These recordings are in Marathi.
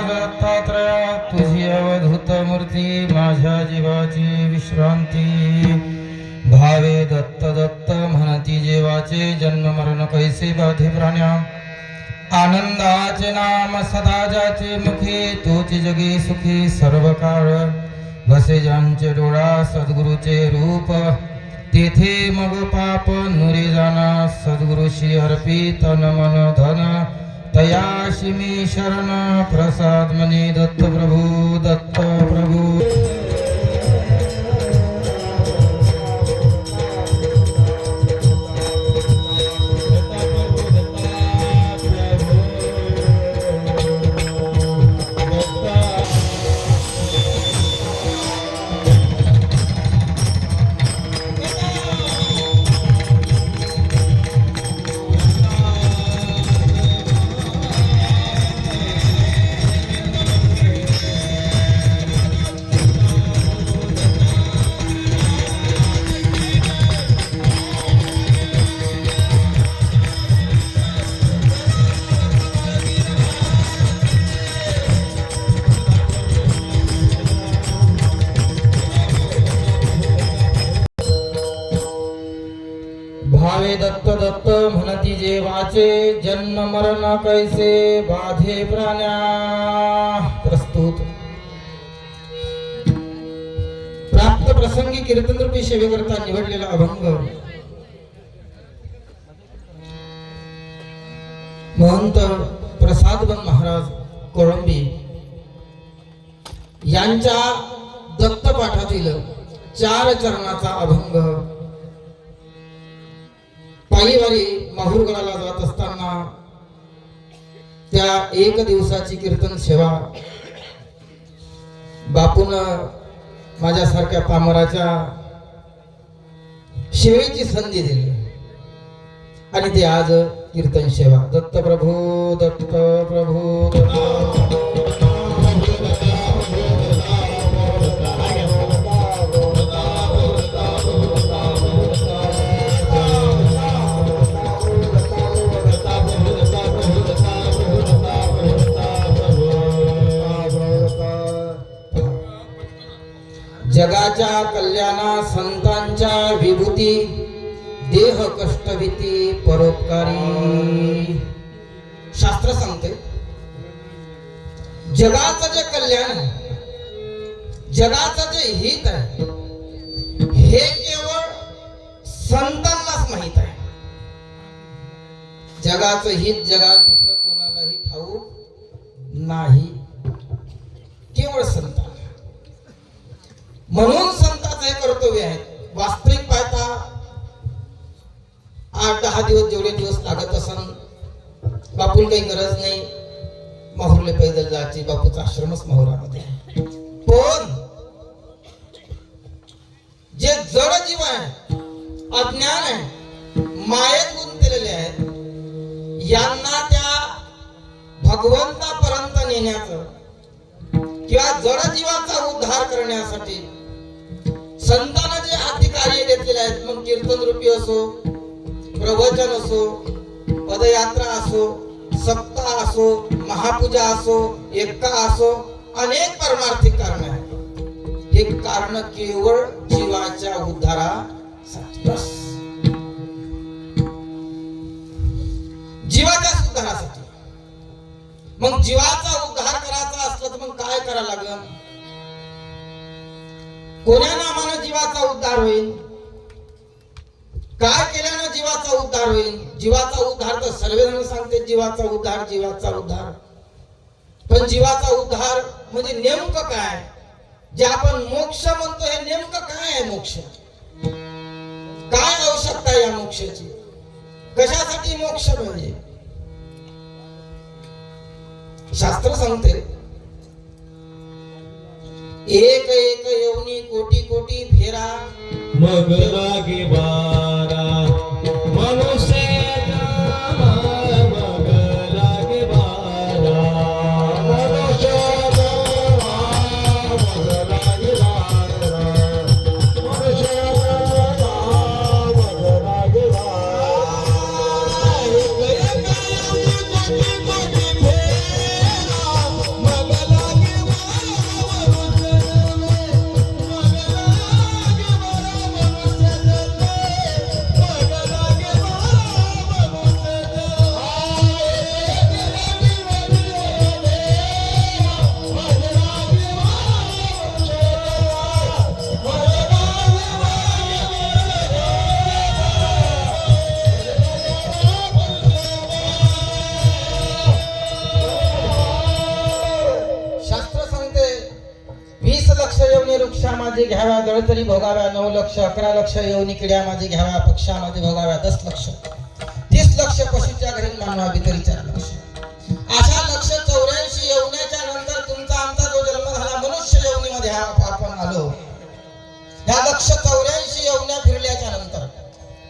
दत्तात्रया तुझी अवधूत मूर्ती माझ्या जीवाची विश्रांती भावे दत्त दत्त म्हणती जीवाचे जन्म मरण कैसे बाधे प्राण्या आनंदाचे नाम सदा जाचे मुखे तोचे जगे सुखी सर्व काळ बसे ज्यांचे डोळा सद्गुरूचे रूप तेथे मग पाप नुरे जाना सद्गुरुशी अर्पी तन मन धन तयाशी मी शरण प्रसाद मनी दत्त प्रभू दत्त प्रभू भावे दत्त दत्त म्हणती जेवाचे जन्म मरण कैसे बाधे प्राण्या प्रस्तुत प्राप्त प्रसंगी कीर्तन रूपी सेवेकरता निवडलेला अभंग महंत प्रसादबन महाराज कोळंबी यांच्या दत्तपाठातील 4 चरणाचा अभंग पायीवारी माहुरगडाला जात असताना त्या 1 दिवसाची कीर्तन सेवा बापून माझ्यासारख्या पामराच्या सेवेची संधी दिली आणि ते आज कीर्तन सेवा दत्त प्रभू दत्त प्रभू दत्त जगाच्या कल्याणा संतांच्या विभूती देह कष्टभीती परोपकारी शास्त्र सांगते जगाचं जे कल्याण आहे जगाचं जे हित आहे हे केवळ संतांनाच माहित आहे जगाचं हित जगात दुसरं कोणालाही ठाऊक नाही केवळ संतांना म्हणून संतांचे कर्तव्य आहे वास्तविक पाहता 8-10 दिवस जेवढे दिवस लागत असन बापूला काही गरज नाही माहुरले पैदल जायची बापूचा आश्रमच माहुरामध्ये पण जे जड जीव आहे अज्ञान आहे मायेत गुंतलेले आहेत यांना त्या भगवंतापर्यंत नेण्याचं किंवा जड जीवाचा उद्धार करण्यासाठी संतांना जे हाती कार्य घेतलेले आहेत मग कीर्तन रूपी असो प्रवचन असो पदयात्रा असो सप्ताह असो महापूजा असो एक्का असो अनेक परमार्थिक कारण आहेत हे कारण केवळ जीवाच्या उद्धारासाठी बस जीवाच्या उद्धारासाठी मग जीवाचा उद्धार करायचा असला तर मग काय करायला लागेल कोण्या नामाने जीवाचा उद्धार होईल काय केल्याने जीवाचा उद्धार होईल जीवाचा उद्धार तर सर्वजण सांगते जीवाचा उद्धार पण जीवाचा उद्धार म्हणजे नेमकं काय जे आपण मोक्ष म्हणतो हे नेमकं काय आहे मोक्ष काय आवश्यकता या मोक्षाची कशासाठी मोक्ष म्हणजे शास्त्र सांगते एक एक योनी कोटी कोटी फेरा मग लागे बारा मनुष्य मग लागे बारा मनुष्य मग लागे बारा मनुष्य मग लागे बारा मोक्षा माझे घ्याव्या दळतरी भोगाव्या 9 लक्ष 11 लक्ष येऊनी किड्या माझे घ्याव्या पक्षामध्ये भोगाव्या 10 लक्ष 30 लक्ष पशुच्या घरी मानवा भितरी 4 लक्ष अशा लक्ष 84 येवण्याच्या नंतर तुमचा आमचा जो जन्म झाला मनुष्य येवणीमध्ये आपण आलो. ह्या लक्ष 84 येवण्या फिरल्याच्या नंतर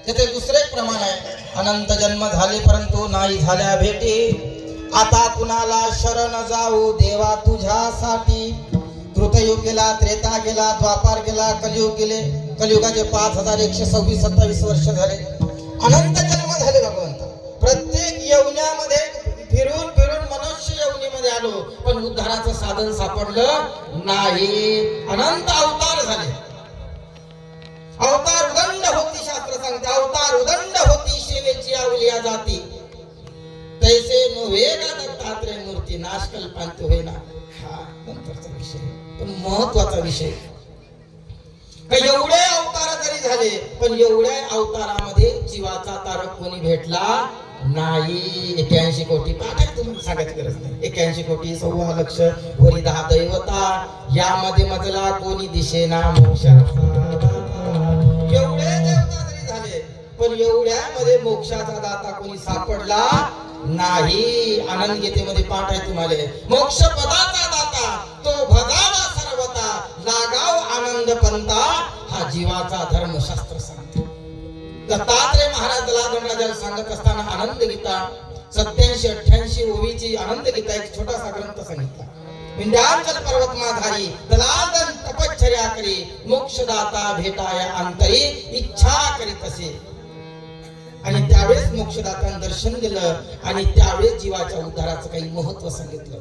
त्याचे दुसरे प्रमाण आहे. अनंत जन्म झाले परंतु नाही झाल्या भेटी. आता कुणाला शरण जाऊ देवा तुझ्यासाठी. कृतयुग गेला, त्रेता गेला, द्वापार गेला, कलियुग गेले. कलियुगाचे 5126 27 वर्ष झाले. अनंत जन्म झाले भगवंता. प्रत्येक येवण्यामध्ये फिरून फिरून मनुष्य येवणीमध्ये आलो पण उद्धाराचं साधन सापडलं नाही. अनंत अवतार झाले. अवतार उदंड होती शास्त्र सांगते. अवतार उदंड होती सेवेची आवलिया जाती. तैसे नव्हे ना दत्तात्रय मूर्ती नाश कल्पांत होईना. हा नंतरचा विषय पण महत्वाचा विषय. एवढे अवतार जरी झाले पण एवढ्या अवतारामध्ये जीवाचा तारक कोणी भेटला नाही. 81 कोटी पाठ आहे तुम्हाला सांगायची गरज नाही. 81 कोटी 1.25 लक्ष वरी 10 दैवता यामध्ये मजला कोणी दिसेना मोक्षाचा. एवढे देवता जरी झाले पण एवढ्यामध्ये मोक्षाचा दाता कोणी सापडला नाही. आनंद गीतेमध्ये पाठ आहे तुम्हाला. मोक्ष पदाचा दाता तो भगावा सर्वता लागाव आनंद पंता. हा जीवाचा धर्मशास्त्र सांगते. दत्तात्रय महाराज दलाधनराजाला सांगत असताना आनंद गीता 87-88 ओवीची आनंद गीता एक छोटासा ग्रंथ सांगितला. विंध्याचल पर्वतमाधारी दलाधन तपश्चर्या करी मोक्षदाता भेटाया अंतरी इच्छा करीत असे. आणि त्यावेळेस मोक्षदातांना दर्शन दिलं आणि त्यावेळेस जीवाच्या उद्धाराचं काही महत्व सांगितलं.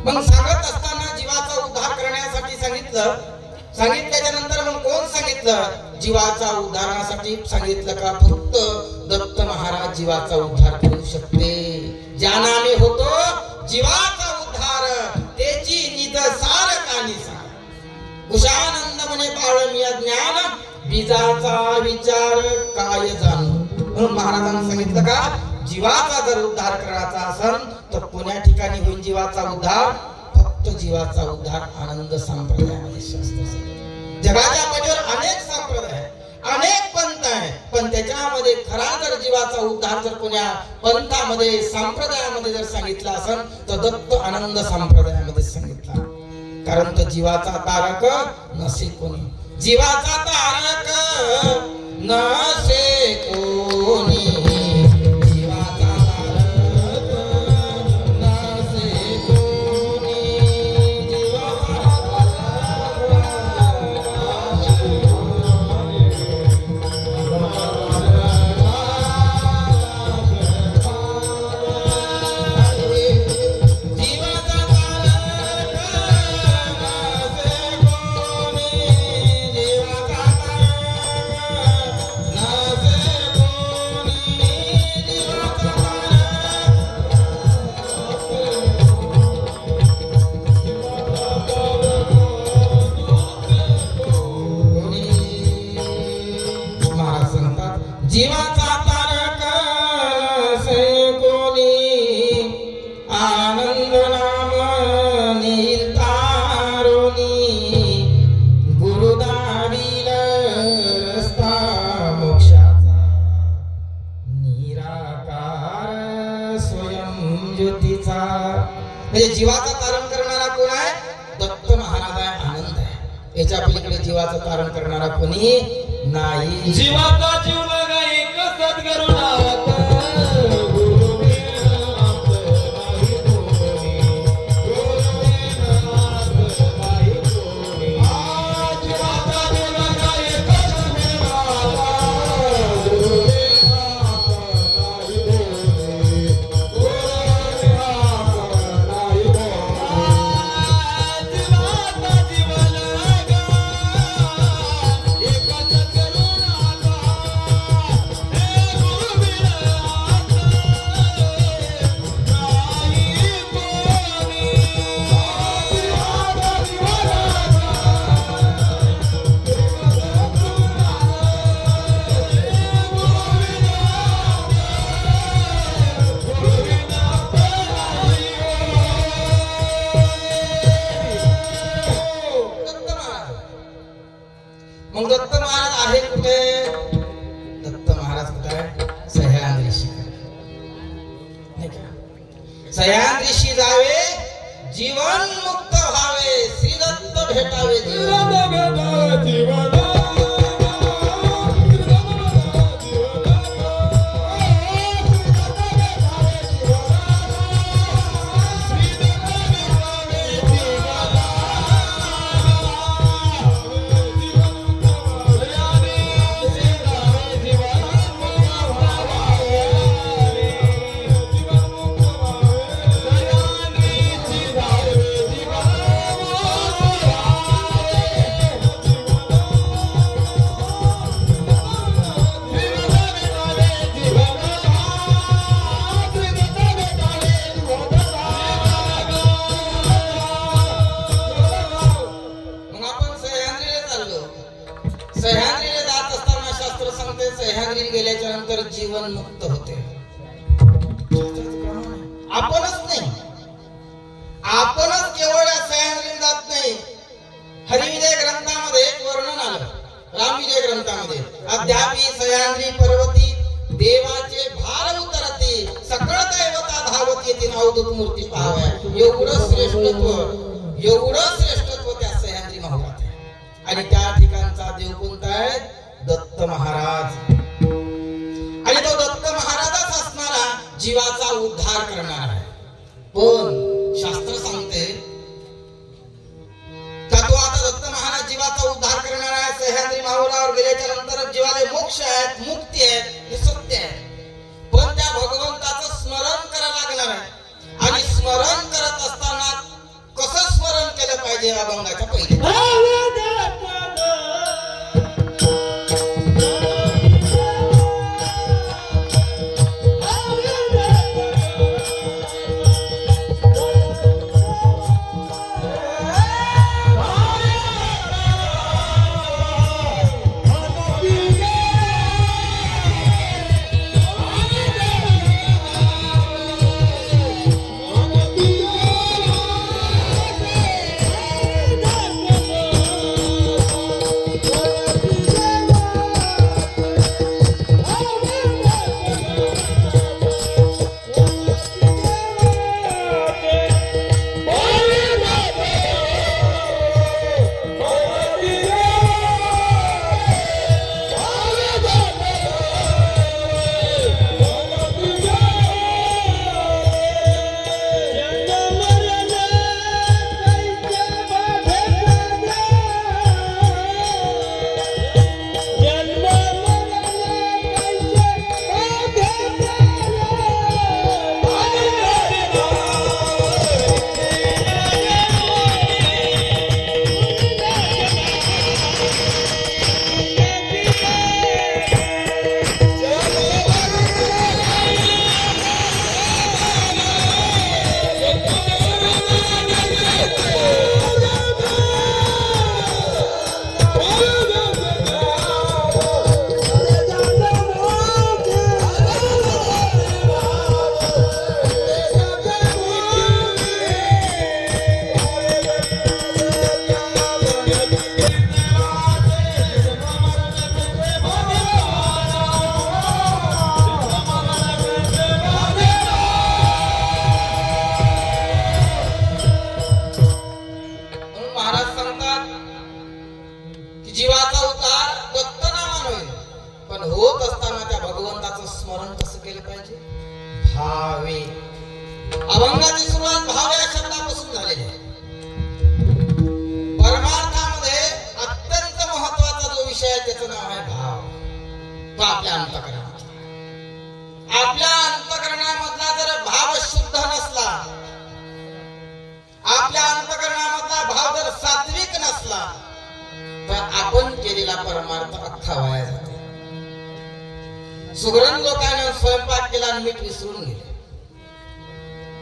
मग सांगत असताना जीवाचा उद्धार करण्यासाठी सांगितल्याच्या नंतर मग कोण सांगितलं? जीवाचा उद्धारासाठी सांगितलं का फक्त दत्त महाराज जीवाचा उद्धार करू शकते. ज्यानाने होतो जीवाचा उद्धार त्याची निदसार कानी सांग. कुशानंद म्हणे बाळमिय ज्ञान बीजाचा विचार काय जाणू. म्हणून महाराजांनी सांगितलं का जीवाचा जर उद्धार करायचा असेल तर कोण्या ठिकाणी होईल जीवाचा उद्धार? फक्त जीवाचा उद्धार आनंद संप्रदायामध्ये शास्त्र सांगते. जगाच्या पाठीवर अनेक संप्रदाय अनेक पंथ आहे पण त्याच्यामध्ये खरा जर जीवाचा उद्धार जर कोण्या पंथामध्ये संप्रदायामध्ये जर सांगितला असेल तर दत्त आनंद संप्रदायामध्ये सांगितला. कारण तो जीवाचा तारक नसे कोणी. जीवाचा तारक नसे कोणी. जीवाचा तारक नसे कोणी. जीवाचा जीवाचा तारक से कोणी. आनंद नाम नील तारुणी. गुरुदाविल रस्ता मोक्षाचा. निराकार स्वयं ज्योतीचा. म्हणजे जीवाचा तारण करणारा कोण आहे? दत्त महाराज आहे. आनंद आहे. याच्या पलीकडे जीवाचं तारण करणारा कोणी नाही. जीवाचा जीव लगा एक सद्गुरुनाथ. जावे जीवन मुक्त व्हावे श्री दत्त भेटावे जीवन सह्याद्रीला जात असताना शास्त्र सांगते सह्याद्री गेल्याच्या नंतर जीवन मुक्त होते. आपणच नाही, आपणच केवळ या सह्याद्रीला जात नाही. हरिविजय ग्रंथामध्ये एक वर्णन आलं, रामविजय ग्रंथामध्ये अद्यापि सह्याद्री पर्वती देवाचे भार उतरते सकळ दैवता धावती येते अवधूत मूर्ती पाहाव्या. एवढं श्रेष्ठत्व त्या सह्याद्री माहुरात आहे. आणि त्या ठिकाणचा देव कोणता आहे? दत्त महाराज. आणि तो दत्त महाराजच असणारा जीवाचा उद्धार करणार आहे. पण शास्त्र सांगते का तो आता दत्त महाराज जीवाचा उद्धार करणार आहे. सह्याद्री माहुरावर गेल्याच्या नंतर जीवाला मोक्ष आहेत, मुक्ती आहेत, हे सत्य आहे. पण त्या भगवंताचं स्मरण करायला लागणार आहे. आणि स्मरण करत असताना कसं स्मरण केलं पाहिजे अभंगाच्या पहिले भावे. अभंगाची सुरुवात भाव या शब्दापासून झालेली आहे. परमार्थामध्ये अत्यंत महत्वाचा जो विषय आहे त्याचं नाव आहे भाव. तो आपल्या अंतःकरणात, आपल्या अंतःकरणामधला जर भाव शुद्ध नसला, आपल्या अंतःकरणामधला भाव जर सात्विक नसला, तर आपण केलेला परमार्थ अख्खा वाया जातो. सुगरण लोकांनी स्वयंपाक केला आणि मीठ विसरून गेले,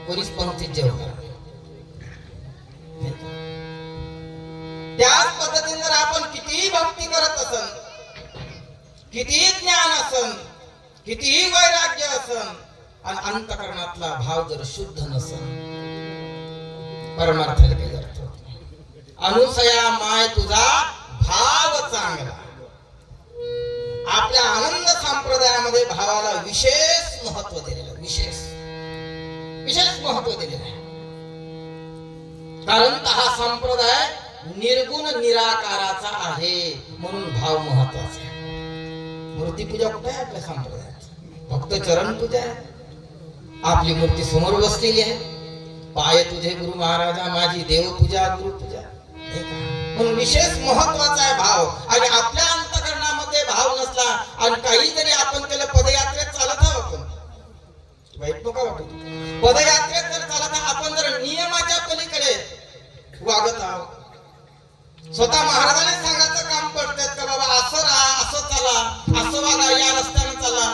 कोणीच पंक्तीत जेवणार. त्याच पद्धतीने जर आपण कितीही भक्ती करत असन, कितीही ज्ञान असन, कितीही वैराग्य असन, आणि अंतःकरणातला भाव जर शुद्ध नसन, परमार्थाला काही अर्थ होत नाही. अनुसया माय तुझा भाव चांगला. आपल्या आनंद संप्रदायामध्ये भावाला विशेष महत्व दिलेलं, विशेष महत्व दिलेलं आहे. कारण हा संप्रदाय निर्गुण निराकाराचा आहे म्हणून भाव महत्वाचा आहे. मूर्ती पूजा कुठे आहे आपल्या संप्रदायात? फक्त चरण पूजा आहे. आपली मूर्ती समोर बसलेली आहे. पाय तुझे गुरु महाराजा माझी देवपूजा गुरुपूजा. म्हणून विशेष महत्वाचा आहे भाव. आणि आपल्या अंतकरणामध्ये भाव नसला आणि काहीतरी आपण केलं, पदयात्रेत चालत आहोत आपण, वाईट नका वाटू, पदयात्रेत जर चालत आपण जर नियमाच्या पलीकडे वागत आहोत, स्वतः महाराजांनी सांगायचं काम पडतात का बाबा असं राहा, असं चाला, असं वागा, या रस्त्याने चाला,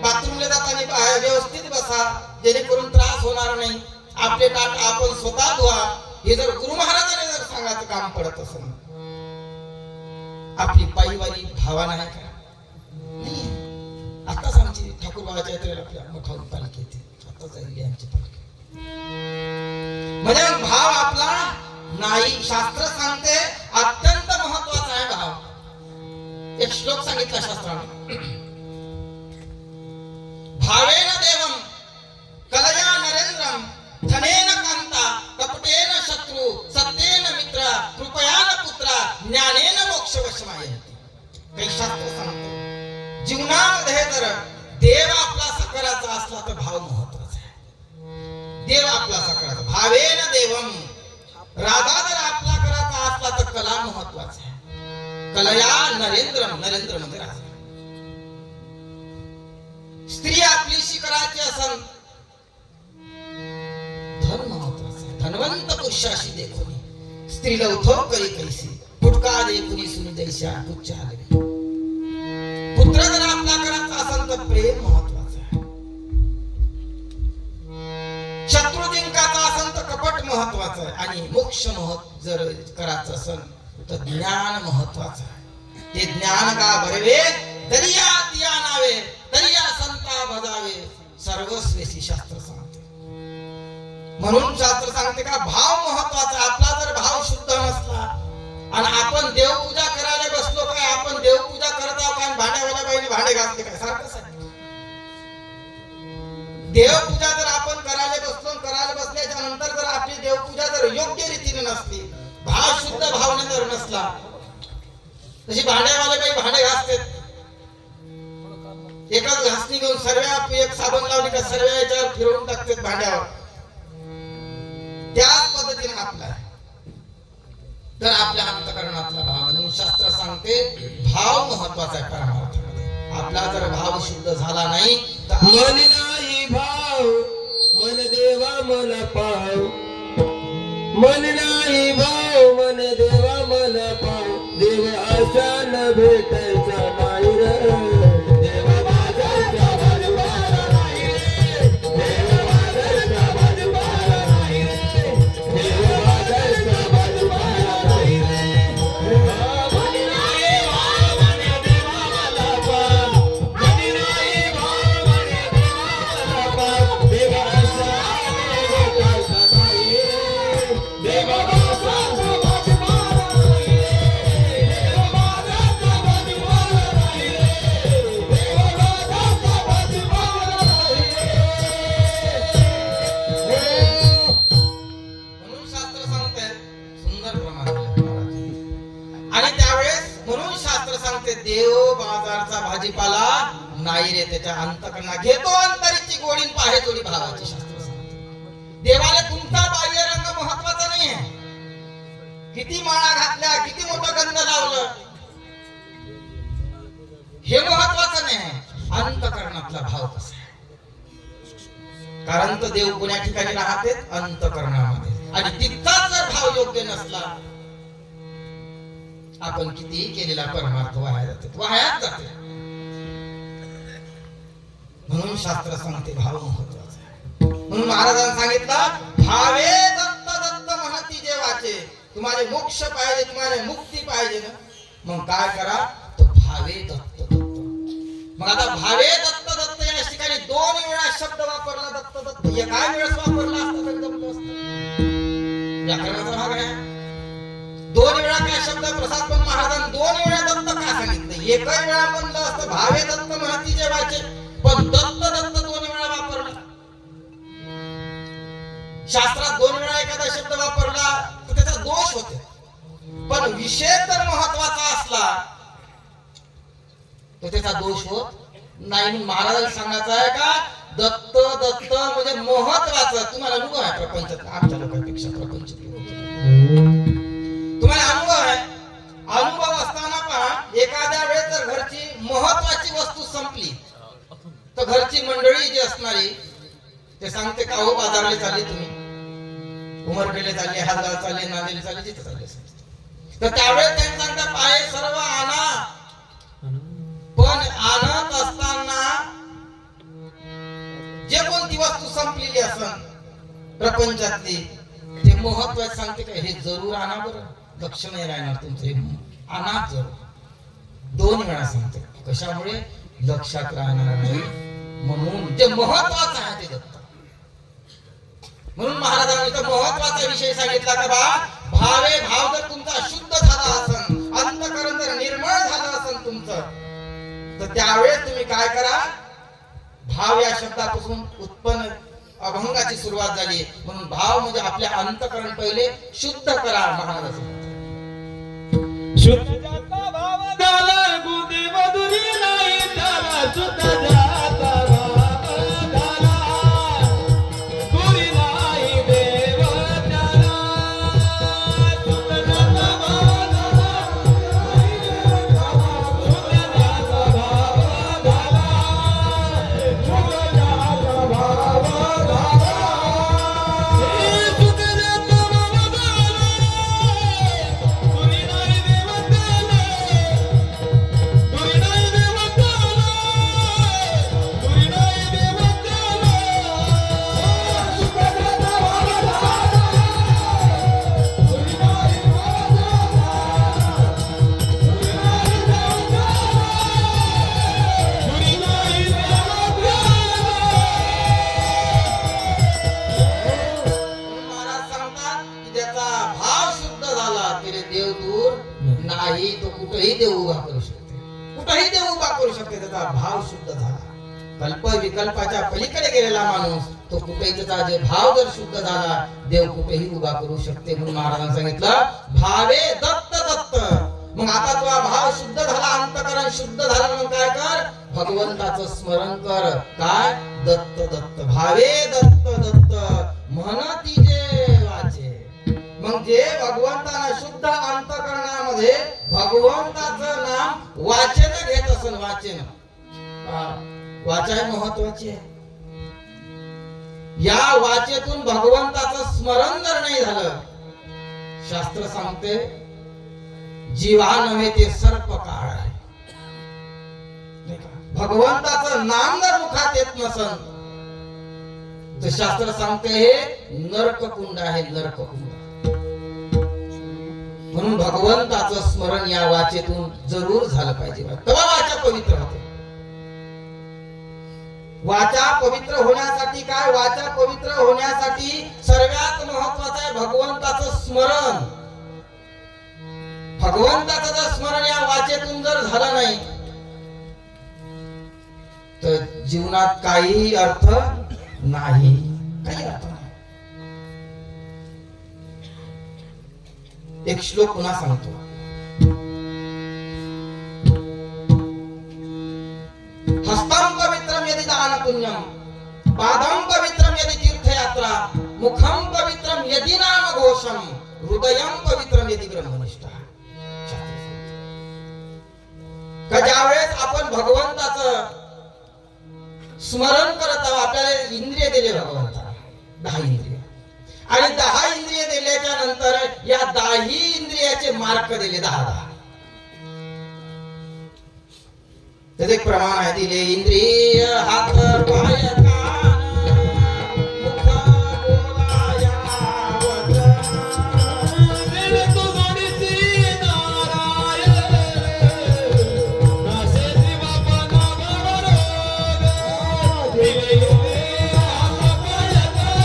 बाथरूमला जाताना व्यवस्थित बसा जेणेकरून त्रास होणार नाही, आपले टाट आपण स्वतः धुवा, हे जर गुरु महाराजांनी जर सांगायचं काम पडत असेल, आपली पायीवारी भावा नाही का? नाही. आताच आमची ठाकूर बाबाच्या यात्रेला आपल्या मोठा पालखी येते, आता जाईल आमची पालखी. म्हणजे भाव आपला नाही. शास्त्र सांगते अत्यंत महत्वाचा आहे भाव. एक श्लोक सांगितला शास्त्राने, भावेन देवम कलया नरेंद्रम धनेन कांता कपटेन शत्रु सत्येन मित्र कृपयान पुत्रा ज्ञानेन मोक्ष वशमायन्ति. काही शास्त्र सांगते जीवनामध्ये जर देव आपला साकाराचा असला तर भाव महत्वाचा आहे. देव आपला साकाराचा, भावेन देवम, राधा जर आपला करायचा असला तर कला महत्वाचा आहे. कलया नरेंद्रम, नरेंद्र म्हणजे राजा. स्त्री आपलीशी करायची असन, धन महत्वाचं आहे. धनवंत पुरुषाशी देखुनी स्त्रीला उठो करी कैसी फुटका देखुनी सुनी दैशा उच्चा आले. पुत्र जर आपला करायचा असेल तर प्रेम महत्वाचं आहे. शत्रू जिंकायचा असेल तर कपट महत्वाचं आहे. आणि मोक्ष जर करायचं असेल तर ज्ञान महत्वाचं आहे. ते ज्ञान का बरवे दरिया तिया नावे दरिया संता बजावे सर्वस्वेसी शास्त्र सांगते. म्हणून शास्त्र सांगते का भाव महत्वाचा. आपला जर भाव शुद्ध नसला आणि आपण देवपूजा करायला बसलो काय, आपण देवपूजा करत आहोत आणि भांड्यावाल्या बाईने भांडे घासले काय, सारखंच आहे. देवपूजा जर आपण करायला बसल्याच्या नंतर जर आपली देवपूजा जर योग्य रीतीने नसली, भाव शुद्ध भावने जर नसला, तशी भांड्यावाले बाई भांडे घासते, एकाच घासणी घेऊन सर्व एक साबण लावली का सर्व याच्यावर फिरवून टाकतात भांड्यावर. त्याच पद्धतीने आपला तर आपल्या अंतकरणातला भाव. म्हणून शास्त्र सांगते भाव महत्वाचा आहे परमार्थामध्ये. आपला जर भाव शुद्ध झाला नाही तर मन नाही भाव मन देवा मला पाव. मन नाही भाव मन देवा मला पाव. देव अशा न भेटायचा नाही रे. देव बाजारचा भाजीपाला नाही रे. त्याच्या अंतकरणा घेतो अंतरीची गोडी पाहे जोडी भावाची शास्त्र सांगते. देवाला तुमचा बाह्य रंग महत्वाचा नाहीये. किती माळा घातल्या, किती मोठं गंध लावलं, हे महत्वाचं नाही. अंतकरणातला भाव कसा आहे. कारण तर देव कोण्या ठिकाणी राहते अंतकरणामध्ये. आणि तिथचा जर भाव योग्य नसला, आपण कितीही केलेला परमार्थ वायाच जाते. म्हणून शास्त्र सांगते भाव महत्वाचा आहे. म्हणून महाराजांनी सांगितलं भावे दत्त दत्त म्हणती देवाचे. तुम्हाला मोक्ष पाहिजे, तुम्हाला मुक्ती पाहिजे ना, मग काय करा, तो भावे दत्त दत्त. मग आता भावे दत्त दत्त या ठिकाणी 2 वेळा शब्द वापरला दत्त दत्त. एका वेळेस वापरला असता तरी जमलं असतं. व्याकरणाचा भाग आहे. 2 वेळा काय शब्द प्रसाद पण महाराजांनी 2 वेळा दत्त का सांगितलं. एकच वेळा म्हणलं असतं भावे दत्त म्हणती जेवाचे, पण दत्त दत्त 2 वेळा वापरलं. शास्त्रात 2 वेळा एखादा शब्द वापरला तर त्याचा दोष होते, पण विषय जर महत्वाचा असला तर त्याचा दोष होत नाही. महाराजांनी सांगायचं आहे का दत्त दत्त म्हणजे महत्वाचं. तुम्हाला अनुभव आहे प्रपंचात, आमच्या लोकांपेक्षा प्रपंच तुम्हाला अनुभव आहे. अनुभव असताना पण एखाद्या वेळेस जर घरची महत्वाची वस्तू संपली तर घरची मंडळी जी असणारी ते सांगते का हो बाजारला चालले तुम्ही, उमरखेडले चालले, हातगाव चालले, नांदेडला चालले, जिथे चालले. तर त्यावेळेस त्यांनी सांगतात पाय सर्व आणा, पण आणत असताना जे कोणती वस्तू संपलेली असन प्रपंचातली ते महत्वाचे सांगते का हे जरूर आणा बरं, लक्ष नाही राहणार तुमचं, हे आणा जरूर. 2 वेळा सांगते. कशामुळे? लक्षात राहणार नाही म्हणून. जे महत्वाचं आहे ते दत्त. म्हणून महाराजांनी तर महत्वाचा विषय सांगितला का बा भावे भाव जर तुमचा शुद्ध झाला असन, अंतःकरण जर निर्मळ झालं असन तुमचं, तर त्यावेळेस तुम्ही काय करा, भाव या शब्दापासून उत्पन्न अभंगाची सुरुवात झाली. म्हणून भाव म्हणजे आपले अंतःकरण पहिले शुद्ध करा. महाराज शुद्ध जाता भाव झाला, गुदी मधुरी नाही त्याला शुद्ध जाता भाव झाला, गुरी नाही देव त्याला. शुद्ध जाता भाव झाला, शुद्ध जाता भाव झाला, शुद्ध जाता भाव झाला. नाही तो कुठेही देव उभा करू शकते, कुठेही देव उभा करू शकते. त्याचा भाव शुद्ध झाला, कल्प विकल्पाच्या पलीकडे गेलेला माणूस तो कुठेही त्याचा जे भाव जर शुद्ध झाला देव कुठेही उभा करू शकते. म्हणून महाराजांनी सांगितलं भावे दत्त दत्त. मग आता तुझा भाव शुद्ध झाला, अंतःकरण शुद्ध झालं, मग काय कर, भगवंताचं स्मरण कर. काय? दत्त दत्त. भावे दत्त दत्त म्हणती जे वाचे. मग जे भगवंताला शुद्ध अंतःकरणामध्ये भगवंताचं नाम वाचन घेत असेल, वाचन वाचाय महत्वाची आहे. या वाचेतून भगवंताचं स्मरण जर नाही झालं, शास्त्र सांगते जीवा नव्हे ते सर्प काळ आहे. भगवंताचं नाम जर मुखात येत नसन तर शास्त्र सांगते हे नरककुंड आहे, नरककुंड. म्हणून भगवंताचं स्मरण या वाचेतून जरूर झालं पाहिजे, तेव्हा वाचा पवित्र होते. वाचा पवित्र होण्यासाठी काय, वाचा पवित्र होण्यासाठी सर्वात महत्वाचं आहे भगवंताचं स्मरण. भगवंताचं जर स्मरण या वाचेतून जर झालं नाही तर जीवनात काही अर्थ नाही, काही अर्थ नाही. एक श्लोक पुन्हा सांगतो. हस्तं पवित्रम यदि दान पुण्यम, पादं पवित्रम यदि तीर्थयात्रा, मुखं पवित्रम यदि नाम घोषम, हृदयं पवित्रम यदि ब्रह्मनिष्ठा. का ज्यावेळेस आपण भगवंताचं स्मरण करत आहोत, आपल्याला इंद्रिय दिले भगवंताला 10 इंद्रिय, आणि 10 इंद्रिय दिल्याच्या नंतर या 10 इंद्रियाचे मार्क दिले 10. त्याचे एक प्रमाण आहे, दिले इंद्रिय हात पाय कान मुख बोलाया वचन, दिले तू जोडीसी नारायण, नासे जीवा पना बरोबर, दिले इंद्रिय हात पाय कान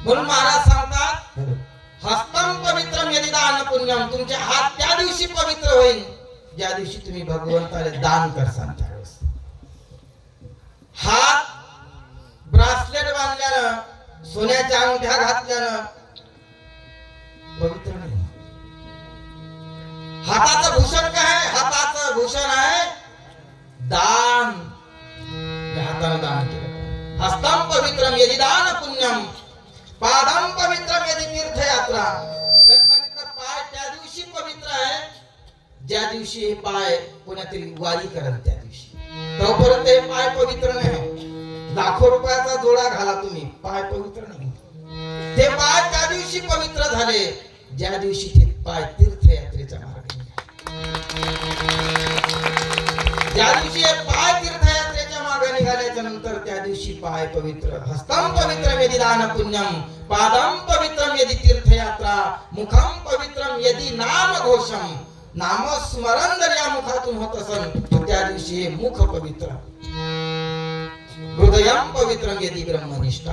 म्हणून महाराज सांगतात हस्तम पवित्रम यदि दान पुण्यम, तुमचे हात त्या दिवशी पवित्र होईल ज्या दिवशी तुम्ही भगवंताला दान करसान त्यावेळेस. हात ब्रासलेट बांधल्यानं, सोन्याच्या अंगठ्या घातल्यानं पवित्र नाही. हाताचं भूषण काय आहे? हाताचं भूषण आहे दान. हातानं दान केलं. हस्तम पवित्रम यदि दान पुण्यम, पादम पवित्रम यदि तीर्थयात्रा. पाय त्या दिवशी पवित्र आहे ज्या दिवशी हे पाय कोणातरी वारी करत त्या दिवशी. तोपर्यंत हे पाय पवित्र नाही. लाखो रुपयाचा जोडा घाला तुम्ही, पाय पवित्र नाही. ते पाय त्या दिवशी पवित्र झाले ज्या दिवशी ते पाय तीर्थयात्रेच्या मार्गाने, ज्या दिवशी हे पाय तीर्थयात्रेच्या मागे निघाल्याच्या नंतर त्या दिवशी पाय पवित्र. हस्तम पवित्रम यदि दान पुण्यम, पादम पवित्रम यदि तीर्थयात्रा, मुखम पवित्रम यदि नाम घोषम. नामस्मरण जर या मुखातून होत असेल तर त्या दिवशी हे मुख पवित्र. हृदयम पवित्रम यदि ब्रह्मनिष्ठ,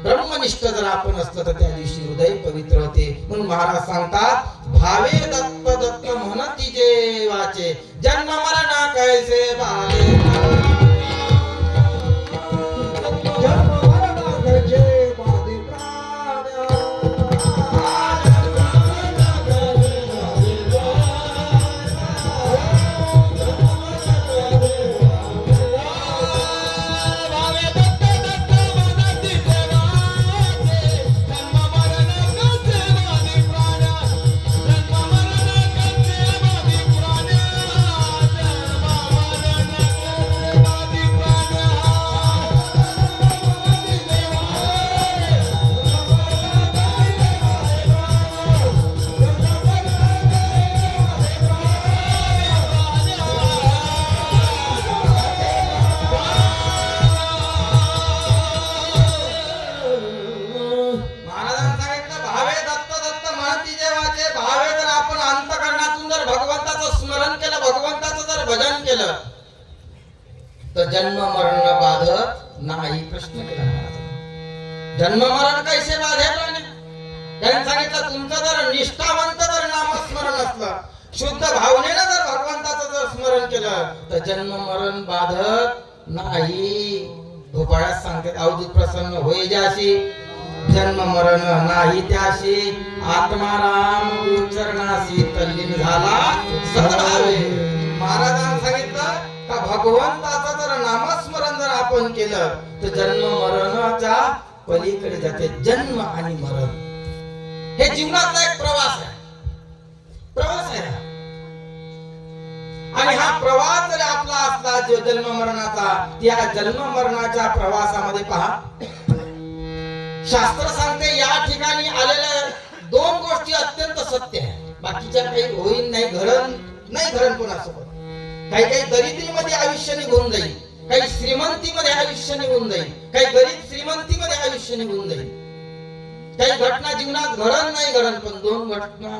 ब्रह्मनिष्ठ जर आपण असलं तर त्या दिवशी हृदय पवित्र होते. म्हणून महाराज सांगतात भावे दत्त दत्त म्हणती जे वाचे, जन्म मरण कैसे भावे. जन्म मरण बाधत नाही. प्रश्न केला महाराज, जन्म मरण कैसे बाधेल? त्यांनी सांगितलं तुमचं जर निष्ठावंत जर नामस्मरण असलं, शुद्ध भावनेनं जर भगवंताचं जर स्मरण केलं तर जन्म मरण बाधत नाही. भोपाळ्यात सांगतात अवधूत प्रसन्न होई ज्याशी, जन्म मरण नाही त्याशी. आत्माराम गुरुचरणाशी तल्लीन झाला सद्भावे. महाराजांनी सांगितलं का भगवंताचं जर नामस्मरण जर आपण केलं तर जन्म मरणाच्या पलीकडे जाते. जन्म आणि मरण हे जीवनाचा एक प्रवास आहे, प्रवास आहे. आणि हा प्रवास जर आपला असला जो जन्म मरणाचा, त्या जन्म मरणाच्या प्रवासामध्ये पहा शास्त्र सांगते या ठिकाणी आलेल्या दोन गोष्टी अत्यंत सत्य आहे. बाकीच्या काही होईल नाही, घडण नाही, घडण कोणासोबत. काही काही दरिद्रीमध्ये आयुष्य निघून जाईल, काही श्रीमंतीमध्ये आयुष्य निघून जाईल, काही गरीब श्रीमंतीमध्ये आयुष्य निघून जाईल. काही घटना जीवनात घडण नाही घडण, पण दोन घटना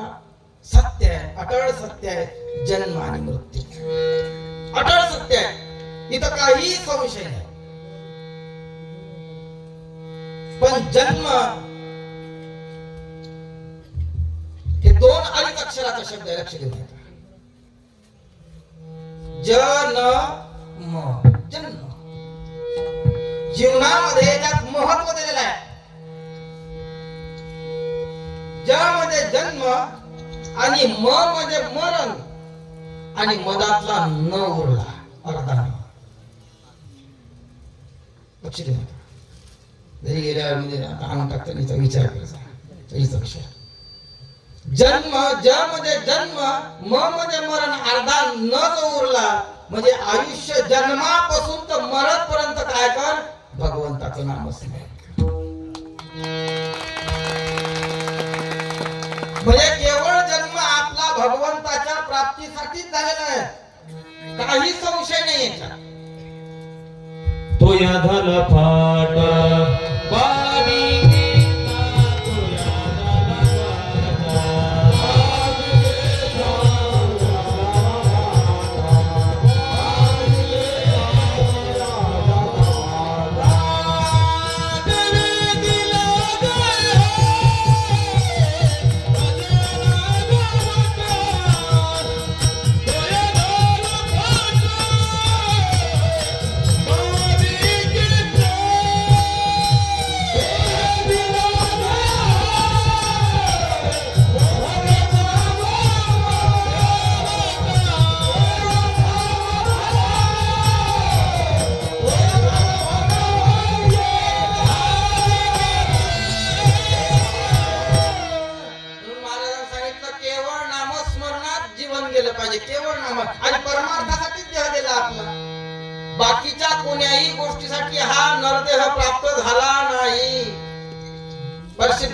सत्य आहे, अटळ सत्य आहे. जन्म आणि मृत्यू अटळ सत्य आहे, इथं काही संशय नाही. पण जन्म हे दोन अडीच अक्षराचा शब्द आहे, लक्ष देऊ नका. जन्म, जन्म जीवनामध्ये त्यात महत्व दिलेलं आहे. ज म्हणजे जन्म आणि म म्हणजे मरण आणि मधातला न उरला अर्धा. लक्ष देऊ नका. घरी गेल्यावर म्हणजे आणून टाकताना विचार करायचा. अक्षर जन्म, ज म्हणजे जन्म, म म्हणजे मरण, अर्धा न जो उरला म्हणजे आयुष्य जन्मापासून तर मरणपर्यंत काय कर, भगवंताचं नाम स्मरण. म्हणजे केवळ जन्म आपला भगवंताच्या प्राप्तीसाठीच झालेला आहे, काही संशय नाही याच्यात. तो या झाला फाट पाणी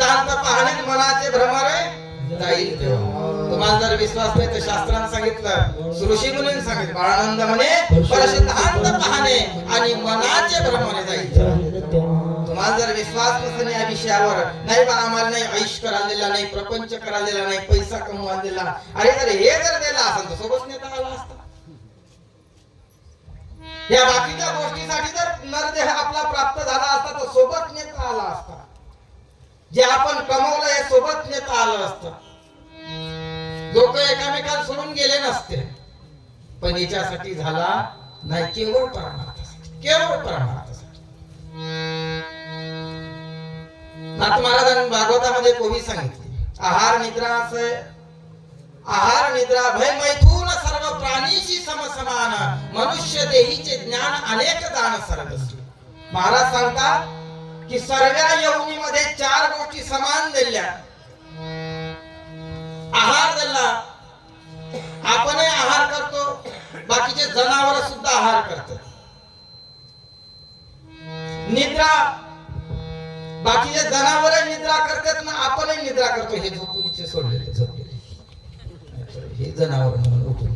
सिद्धांत पाहणे मनाचे भ्रमरे जाईल तेव्हा. तुम्हाला जर विश्वास नाही तर शास्त्रांत सांगितलं, ऋषी मुनींनी सांगितलं, बाळानंद म्हणे परसिद्धांत पाहणे आणि मनाचे भ्रमरे जाईल. तुम्हाला जर विश्वास नसेल या विषयावर, नाही बा आम्हाला नाही ऐश करायला नाही, प्रपंच करायला नाही, पैसा कमवायला दिला, अरे जर हे जर दिला असेल तर सोबत नेता आला असता. या बाकीच्या गोष्टीसाठी जर नरदेह आपला प्राप्त झाला असता तर सोबत नेता आला असता. जे आपण कमवलं हे सोबत नेता आलं असतं. लोक एकामेकाला सोडून गेले नसते. पण याच्यासाठी झाला नाही, केवळ परमार्थासाठी, केवळ परमार्थासाठी. नाथ महाराजांनी भागवतामध्ये कोवी सांगितले, आहार निद्रा असे, आहार निद्रा भय मैथून सर्व प्राणीशी समसमान, मनुष्य देहीचे ज्ञान अनेक दान सर्वस्वी. महाराज सांगतात की सर्व योनीमध्ये 4 गोष्टी समान दिल्या. आहार दिला, आपणही आहार करतो, बाकीचे जनावर सुद्धा आहार करतात. निद्रा, बाकीचे जनावर निद्रा करतात ना, आपणही निद्रा करतो. हे झोपूनचे सोडलेले, झोपलेले हे जनावर म्हणून उठून.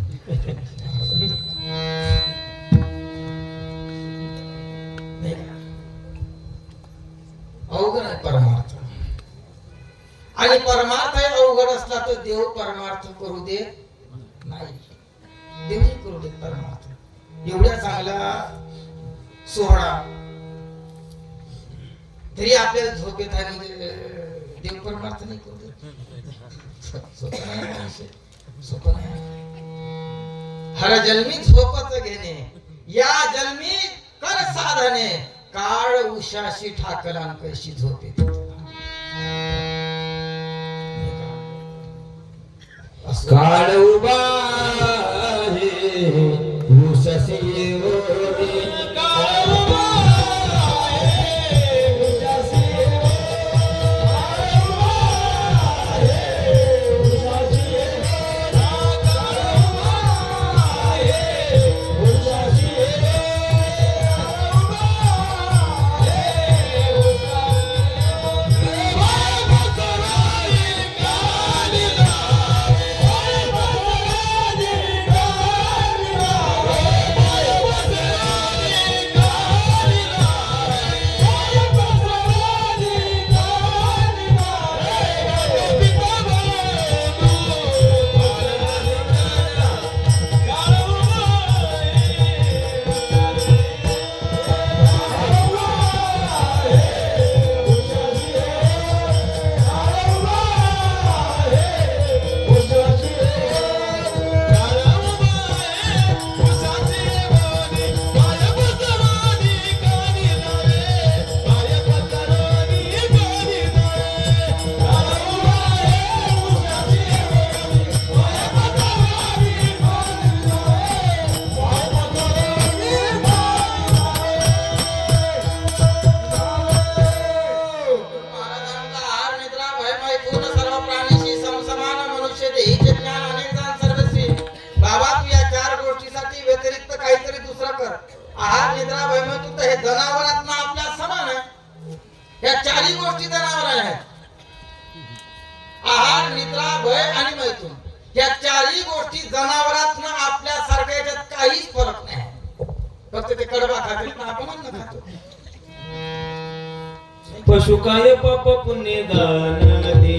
अवघड आहे परमार्थ. आणि परमार्थ अवघड असला तर देव परमार्थ करू दे नाही, देवही करू दे परमार्थ. एवढ्या चांगला सोहळा तरी आपल्याला झोप येत आहे, म्हणजे देव परमार्थ नाही करू दे. सोपं नाही. हर जन्मी झोपत घेणे, या जन्मी कर साधने, काळ उशाशी ठाकला कशी झोप येते. काळ उभा आहे उषाशी ओढे, काळ उभा आहे उषाशी आहार निद्रा भयमैथुन हे जनावरांना आपल्या समान आहे. या 4ही गोष्टी जनावर आहेत. आहार निद्रा भय आणि मैथुन या 4ही गोष्टी जनावरांना आपल्या सारख्या याच्यात काहीच फरक नाही. फक्त ते कडबा खातात ना, आपण अन्न खातो. पशु काय पाप पुण्य दान दे,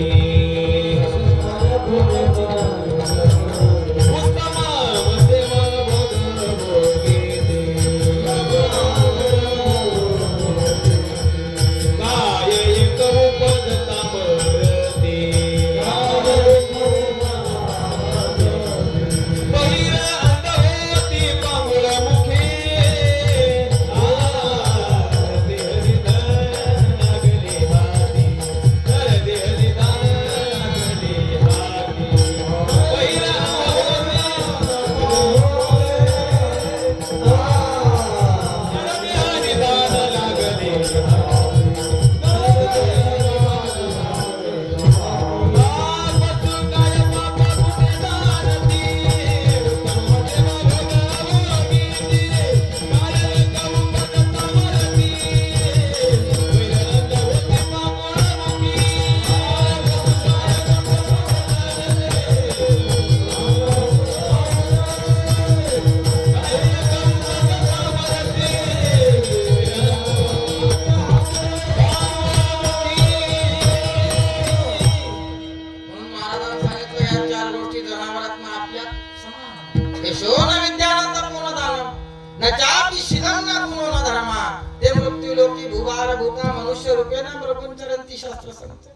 होता मनुष्य रूपेण प्रपंचरंती शास्त्र सांगते.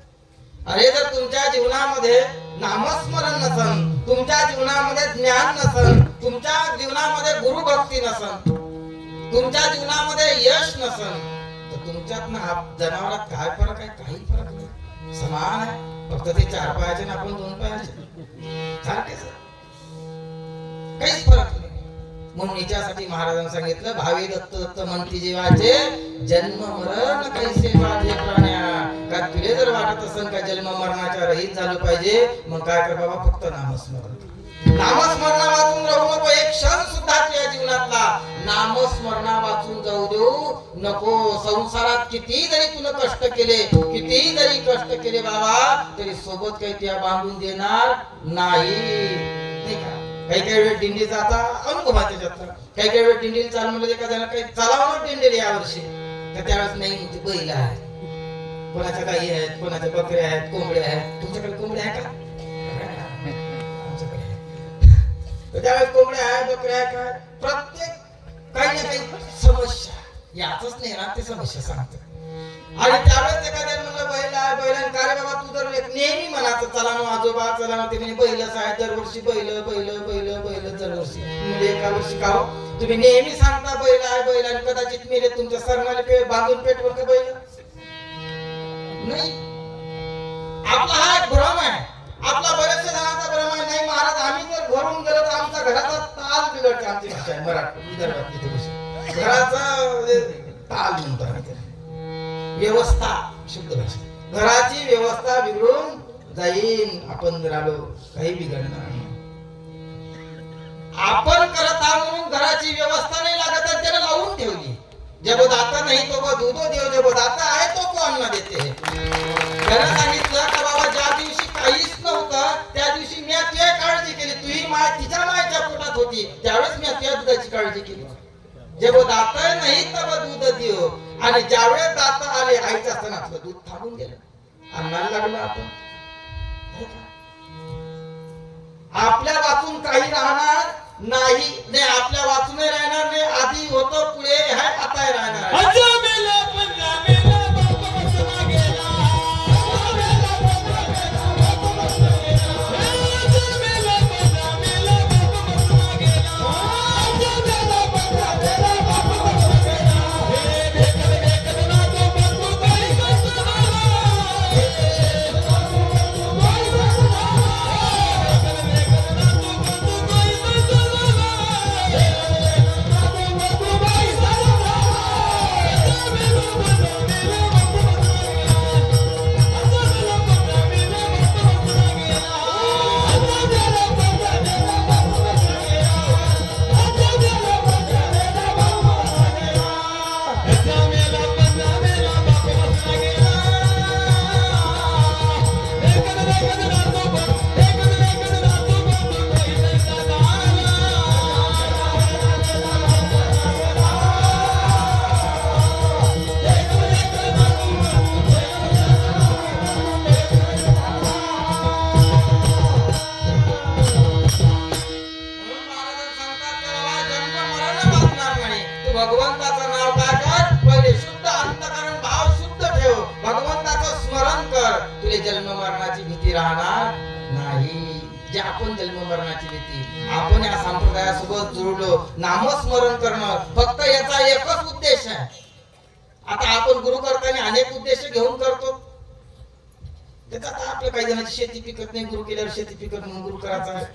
अरे जर तुमच्या जीवनामध्ये नामस्मरण नसन, तुमच्या जीवनामध्ये ज्ञान नसन, तुमच्या जीवनामध्ये गुरुभक्ती नसन, तुमच्या जीवनामध्ये यश नसन, तर तुमच्यात ना जनावरात काय फरक आहे? काही फरक नाही, समान आहे. फक्त ते 4 पायाचे ना आपण 2 पायाचे सारखेच, काहीच फरक नाही. म्हणून याच्यासाठी महाराजांनी सांगितलं, भावी दत्त दत्त म्हणती जीवाचे जन्म मरण कैसे बाधे प्राण्या. का तुले जर वाटत असेल का जन्म मरणाच्या रहित झालं पाहिजे, मग काय कर बाबा, फक्त नामस्मरण. नामस्मरणा वाचून राहू नको एक क्षण सुद्धा तुझ्या जीवनातला. नामस्मरणा वाचून जाऊ देऊ नको. संसारात किती जरी तुला कष्ट केले, किती जरी कष्ट केले बाबा, तरी सोबत काही त्या बांधून देणार नाही का. काही वेळ दिंडी जाता अनुभव त्याच्यातला. काही वेळ दिंडीला चाल म्हणलं एका जण काही चालावं दिंडी यावर्षी, तर त्यावेळेस नाही म्हणते बैल आहे, कोणाच्या गायी आहेत, कोणाच्या बकऱ्या आहेत, कोंबड्या आहेत. तुमच्याकडे कोंबड्या आहे का? आमच्याकडे आहे. त्यावेळेस कोंबड्या आहेत, बकऱ्या आहेत काय, प्रत्येक काही ना काही समस्या यातच नाही ना, ते समस्या सांगतात. आणि त्यावेळेस एखाद्या म्हणलं बैल आहे, बैलांनी का रे बाबा तू जर नेहमी म्हणाचं चला ना आजोबा चला ना, ते म्हणजे बैलच आहे दरवर्षी, बैल बैल बैल बैल दरवर्षी. म्हणजे एका वर्षी का हो तुम्ही नेहमी सांगता बैल आहे बैल, आणि कदाचित मेले तुमच्या सरणाले बांधून पेटवर का बैल नाही. आपला हा एक भ्रम आहे, आपला बऱ्याचशा जणांचा भ्रम आहे. नाही महाराज, आम्ही जर घरून गेलो तर आमचा घराचा ताल बिघडते. आमची भाषा आहे मराठी विदर्भातली, घराचा ताल म्हणतो आम्ही, व्यवस्था शुद्ध भाषा. घराची व्यवस्था बिघडून जाईल आपण जर आलो, काही बिघडणार नाही. आपण करत आहोत म्हणून घराची व्यवस्था नाही लागत, तर त्याला लावून ठेवली. जब दाता नाही तो वो दूधो देव, जब दाता आहे तो को अन्न देते. त्याला सांगितलं का बाबा ज्या दिवशी काहीच नव्हतं त्या दिवशी मी तुझी काळजी केली. तुझी माय तिच्या मायच्या पोटात होती त्यावेळेस मी तुझ्या दुधाची काळजी केली. जब दाता नाही तब दूध देव. आणि ज्यावेळेस दाता आले आईचं असताना आपलं दूध थांबून गेलं, अन्नाला लागलं. आपण आपल्या वाचून काही राहणार नाही, आपल्या वाचून राहणार नाही. आधी होतं, पुढे आहे, आता राहणार. भगवंताचं नाव काय कर, पहिले शुद्ध अंतःकरण भाव शुद्ध ठेव, भगवंताचं स्मरण कर, तुले जन्म मरणाची भीती राहणार नाही. जे आपण जन्म मरणाची भीती, आपण या संप्रदायासोबत जुळलो, नामस्मरण करणं फक्त याचा एकच उद्देश आहे. आता आपण गुरु करताना अनेक उद्देश घेऊन करतो. त्याचा आता आपल्या काही जणांची शेती पिकत नाही, गुरु केल्यावर शेती पिकत म्हणून गुरु करायचा आहे.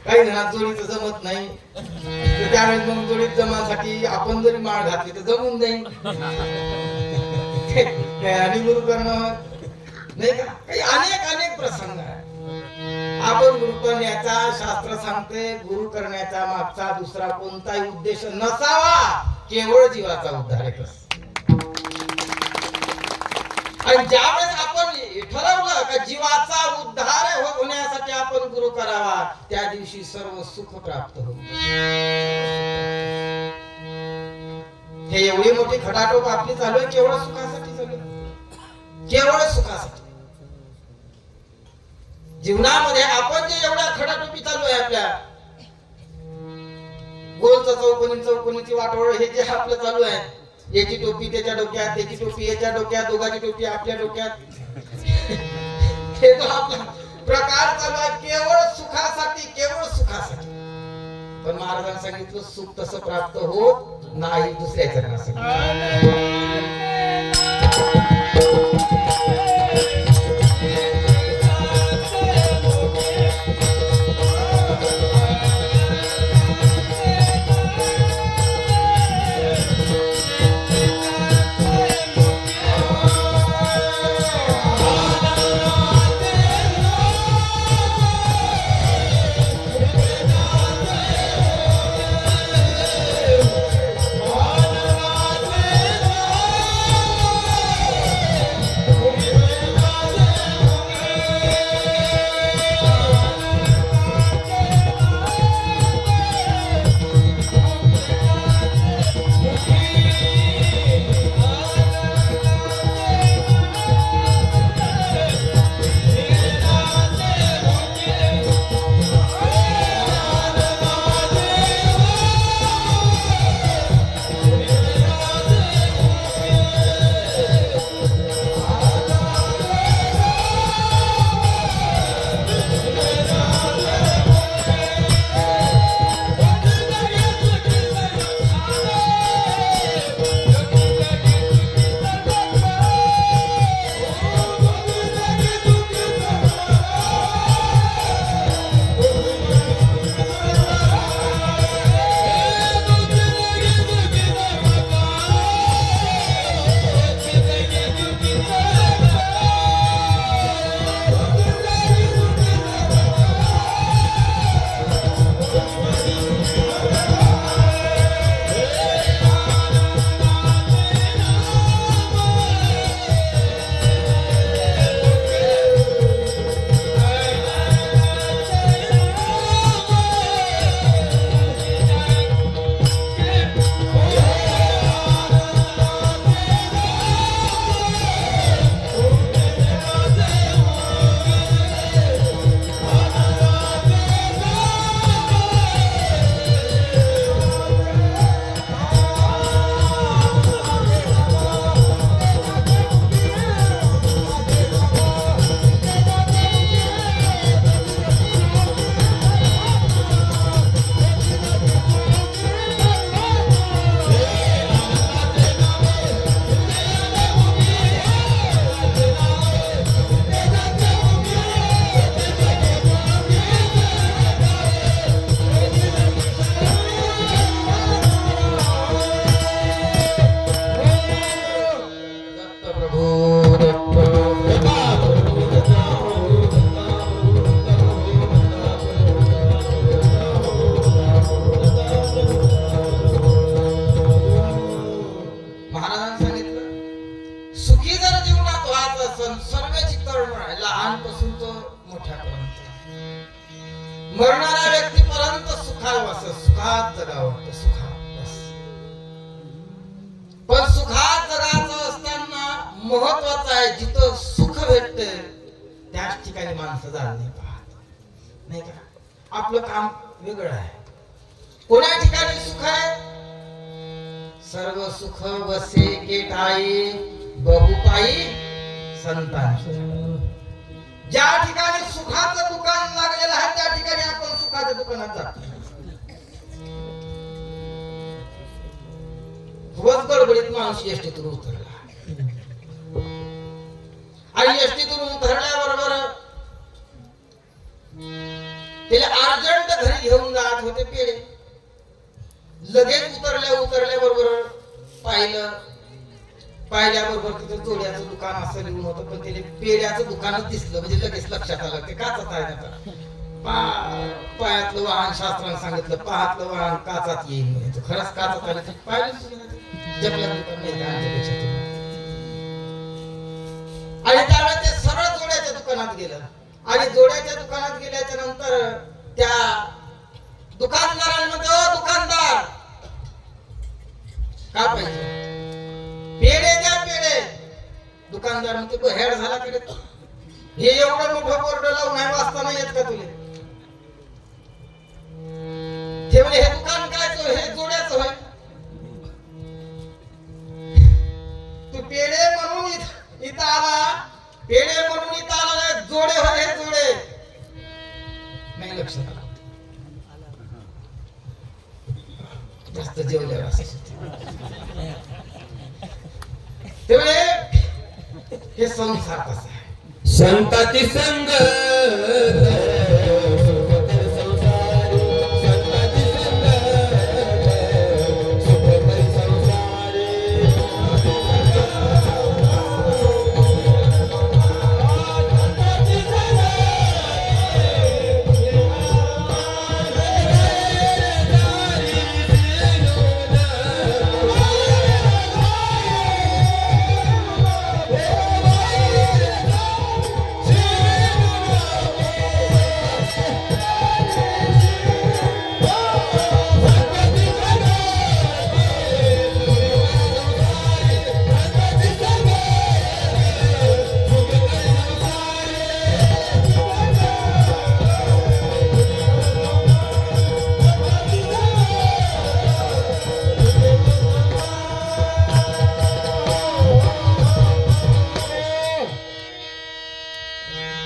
काही जणांना जोडीचं जमत नाही, त्यावेळेस मग जोडीत जमासाठी आपण जरी माळ घातली तर जमून जाईल. आणि गुरु करणं नाही का, काही अनेक प्रसंग आहे. आपण गुरु करण्याचा शास्त्र सांगते, गुरु करण्याचा मागचा दुसरा कोणताही उद्देश नसावा, केवळ जीवाचा उद्धार एकच. आणि ज्यावेळेस आपण ठरवलं का जीवाचा उद्धार होण्यासाठी आपण गुरु करावा, त्या दिवशी सर्व सुख प्राप्त होईल. हे एवढी मोठी खटाटोप आपली चालू आहे, केवळ सुखासाठी चालू आहे, केवळ सुखासाठी. जीवनामध्ये आपण जे एवढ्या खटाटोपी चालू आहे आपल्या, गोलचं चौकोनी चौकोनीची वाटोळ हे जे आपलं चालू आहे, याची टोपी त्याच्या डोक्यात, त्याची टोपी याच्या डोक्यात, दोघांची टोपी आपल्या डोक्यात. हे तो आपला प्रकार चालू आहे केवळ सुखासाठी, केवळ सुखासाठी. पण महाराजांनी सांगितलं सुख तसं प्राप्त होत नाही दुसऱ्या चरणासाठी. मरणाऱ्या व्यक्तीपर्यंत सुखात सुखात जगावं, सुखात बस. पण सुखात जगायचं असताना महत्वाचं आहे जिथं सुख भेटते त्याच ठिकाणी माणसं जात नाही पाहत, नाही का? आपलं काम वेगळं आहे. कोणा ठिकाणी सुख आहे? सर्व सुख वसे केटाई बहुपाई संतांची. ज्या ठिकाणी सुखाचं दुकान लागलेलं आहे त्या ठिकाणी आपण सुखाच्या दुकानात जातो. खूपच गडबडीत माणूस एसटीतून उतरला आणि एसटीतून उतरल्याबरोबर त्याला अर्जंट घरी घेऊन जात होते पेढे. लगेच उतरल्याबरोबर पाहिल्याबरोबर तिथे जोड्याचं दुकान असं लिहून होतं, पण त्याला पेढ्याचं दुकानच दिसलं म्हणजे लगेच लक्षात आलं ते काचात आहे. पायातलं वाहन शास्त्रानं सांगितलं पाहातलं वाहन काचात येईल म्हणजे खरंच काचात आलं. पाहिलं जगलं दुकान नाही आणि त्यावेळेस ते सरळ जोड्याच्या दुकानात गेलं आणि जोड्याच्या दुकानात गेल्याच्या नंतर त्या दुकानदारांमध्ये दुकानदार का पाहिजे पेढे द्या पेढे. दुकानदार म्हणते तो हेड झाला कडे हे एवढं मोठं बोर्ड लावून नाही वाचता नाही येत का तुले? ते म्हणजे हे दुकान काय हे जोड्याचं होय. तू पेढे म्हणून इथं आला, पेढे म्हणून इथं आला, जोडे होय जोडे नाही लक्षात आलं. जास्त जेवल्यावर असं तेवढे हे संसार कसा आहे. संताची संगत सुखकर संसारी, संताची संगत सुखकर संसारी.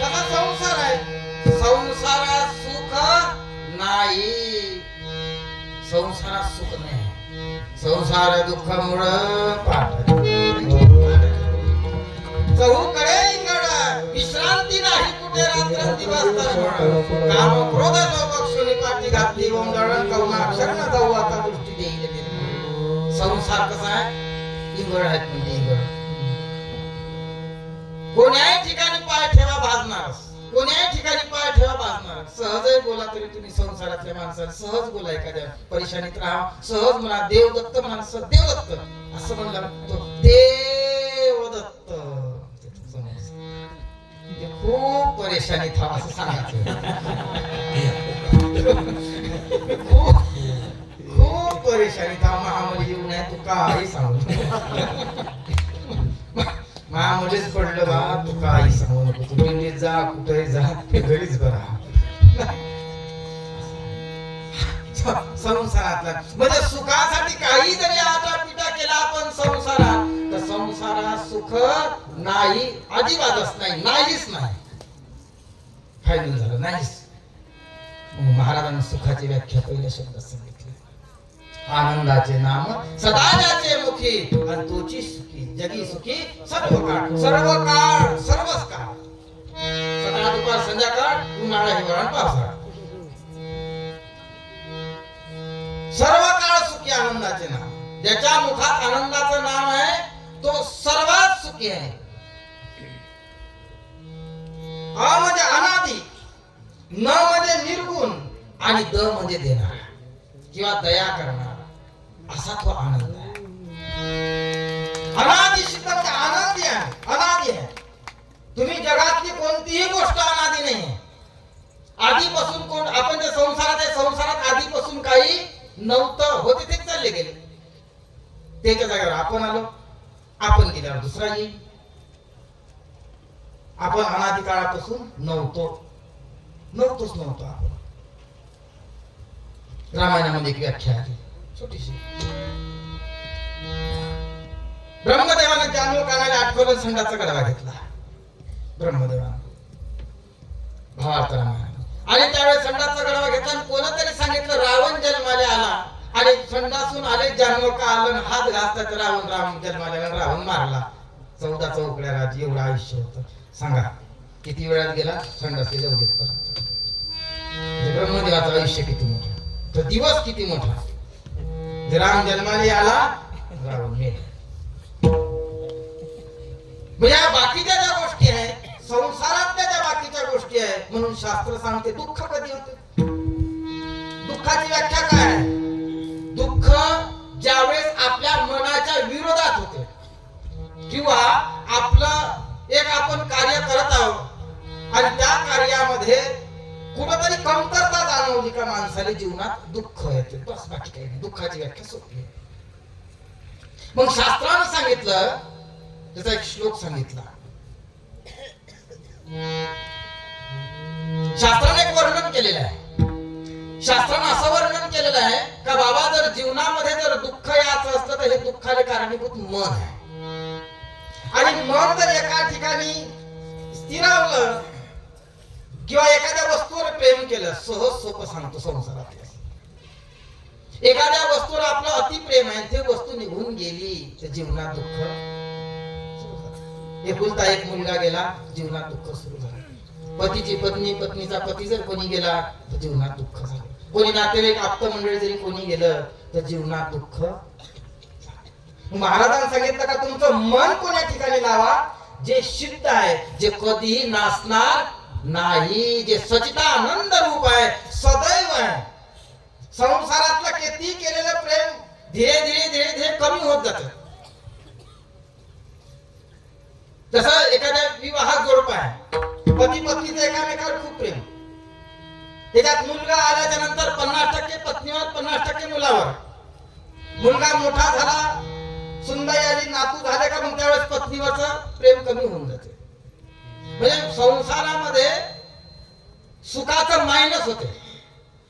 कसा संसार आहे. संसारात सुख नाही, संसारात सुख नाही. संसार दुःखामुळं पाठ चहूकडे इंगड, विश्रांती नाही कुठे रात्रंदिवस तळमळ. काम क्रोध लोभ क्षुणी पाठी घातली गोंधळ, कवना अक्षर न जाऊ आता दृष्टी देईल निर्मळ. संसार कसा आहे. इंगड आहेत म्हणजे इंगड. कोण्याही ठिकाणी पाय ठेवा भाजणार, कोण्याही ठिकाणी पाय ठेवा भाजणार. सहजही बोला तरी तुम्ही संसारातल्या माणसाला सहज बोला, एखाद्या परेशानीत राहा सहज म्हणा, देवदत्त म्हणा, देवदत्त असं म्हणलं तो देवदत्त. ते खूप परेशानीत राहा असं सांगायचं. खूप परेशानीत राहा. महामली येऊ नये तू काही सांगू, महामुळेच पडलं बा तू काही सांगू नको. तू दिल्लीत जा कुठेही जा, घरीच बरा. संसारातला म्हणजे सुखासाठी काही जरी आटापिटा केला आपण संसारात, तर संसारात सुख नाही, अजिबातच नाही, नाहीच नाही. फायनल झालं नाहीच. महाराजांनी सुखाची व्याख्या पहिल्या शब्दात सांगितली. आनंदाचे नाम सदा ज्याचे मुखी, आणि तोची सुखी जगी सुखी सर्व काळ, सर्व काळ सर्वच काळ. सकाळ दुपार संध्याकाळ, उन्हाळा हिवाळा पावसाळा, सर्व काळ सुखी आनंदाचे नाम. ज्याच्या मुखात आनंदाचं नाम आहे तो सर्वात सुखी आहे. अ म्हणजे अनादि, न म्हणजे निर्गुण, आणि द म्हणजे देणारा किंवा दया करणारा, असा तो आनंद आहे. अनादि सिद्ध म्हणजे आनंदी आहे, अनादि आहे. तुम्ही जगातली कोणतीही गोष्ट अनादि नाही आहे. आधीपासून कोण आपण जे संसारात आहे, संसारात आधीपासून काही नव्हतं, होते ते चालले गेले. त्याच्या जागेवर आपण आलो, आपण गेल्यावर दुसरा येईल. आपण अनादि काळापासून नव्हतोच आपण. रामायणामध्ये एक व्याख्या आहे छोटीशी. ब्रह्मदेवाने जान्हवकानाला आठवलं, संडाचा गडवा घेतला ब्रह्मदेवाने, भावार्थ रामायण. आणि त्यावेळेस संडाचा गडवा घेतला आणि कोणतरी सांगितलं रावण जन्माला आला, आणि संडासून आले जान्हवका आलं, हात घासतात रावण जन्माला, रावण मारला. 14 चौकड्या राज एवढं आयुष्य होतं. सांगा किती वेळात गेला संडासले जवळेत पर्यंत. ब्रह्मदेवाचं आयुष्य किती मोठं, तो दिवस किती मोठा. राम जन्माला आला, रावण मेला. म्हणजे या बाकीच्या ज्या गोष्टी आहेत, संसारातल्या ज्या बाकीच्या गोष्टी आहेत, म्हणून शास्त्र सांगते दुःख कधी होते. दुःखाची व्याख्या काय आहे. दुःख ज्यावेळेस आपल्या मनाच्या विरोधात होते, किंवा आपलं एक आपण कार्य करत आहोत आणि त्या कार्यामध्ये कुठेतरी कमतरता जाणवली का माणसाला जीवनात दुःख येते. बस बाकी काही नाही. दुःखाची व्याख्या सोपी आहे. मग शास्त्रानं सांगितलं, त्याचा एक श्लोक सांगितला. शास्त्राने एक वर्णन केलेलं आहे. शास्त्राने असं वर्णन केलेलं आहे का बाबा, जर जीवनामध्ये जर दुःख याचं असलं तर हे दुःखाला कारणीभूत मन आहे. आणि मन जर एका ठिकाणी स्थिरावलं किंवा एखाद्या वस्तूवर प्रेम केलं, सहज सोपं सांगतो संसारात, एखाद्या वस्तूवर आपलं अतिप्रेम आहे, ते वस्तू निघून गेली तर जीवनात दुःख सुरू झालं. एकुलता एक मुलगा गेला, जीवनात दुःख सुरू झालं. पतीची पत्नी, पत्नीचा पती जर कोणी गेला तर जीवनात दुःख झालं. कोणी नातेवाईक आप्त मंडळी जरी कोणी गेलं तर जीवनात दुःख. महाराजांनी सांगितलं का तुमचं मन कोण्या ठिकाणी लावा, जे सिद्ध आहे, जे कधीही नासणार नाही, जे सच्चिदानंद रूप आहे, सदैव आहे. संसारातलं किती केलेलं प्रेम धीरे धीरे धीरे धीरे कमी होत जात. जसं एखाद्या विवाहात जोडपं आहे, पती पत्नीचं एकामेकावर खूप प्रेम, त्याच्यात मुलगा आल्याच्या नंतर 50% पत्नीवर, 50% मुलावर. मुलगा मोठा झाला, सुनबाई आली, नातू झाले का मग त्यावेळेस पत्नीवरचं प्रेम कमी होऊन जाते. म्हणजे संसारामध्ये सुखाचं मायनस होते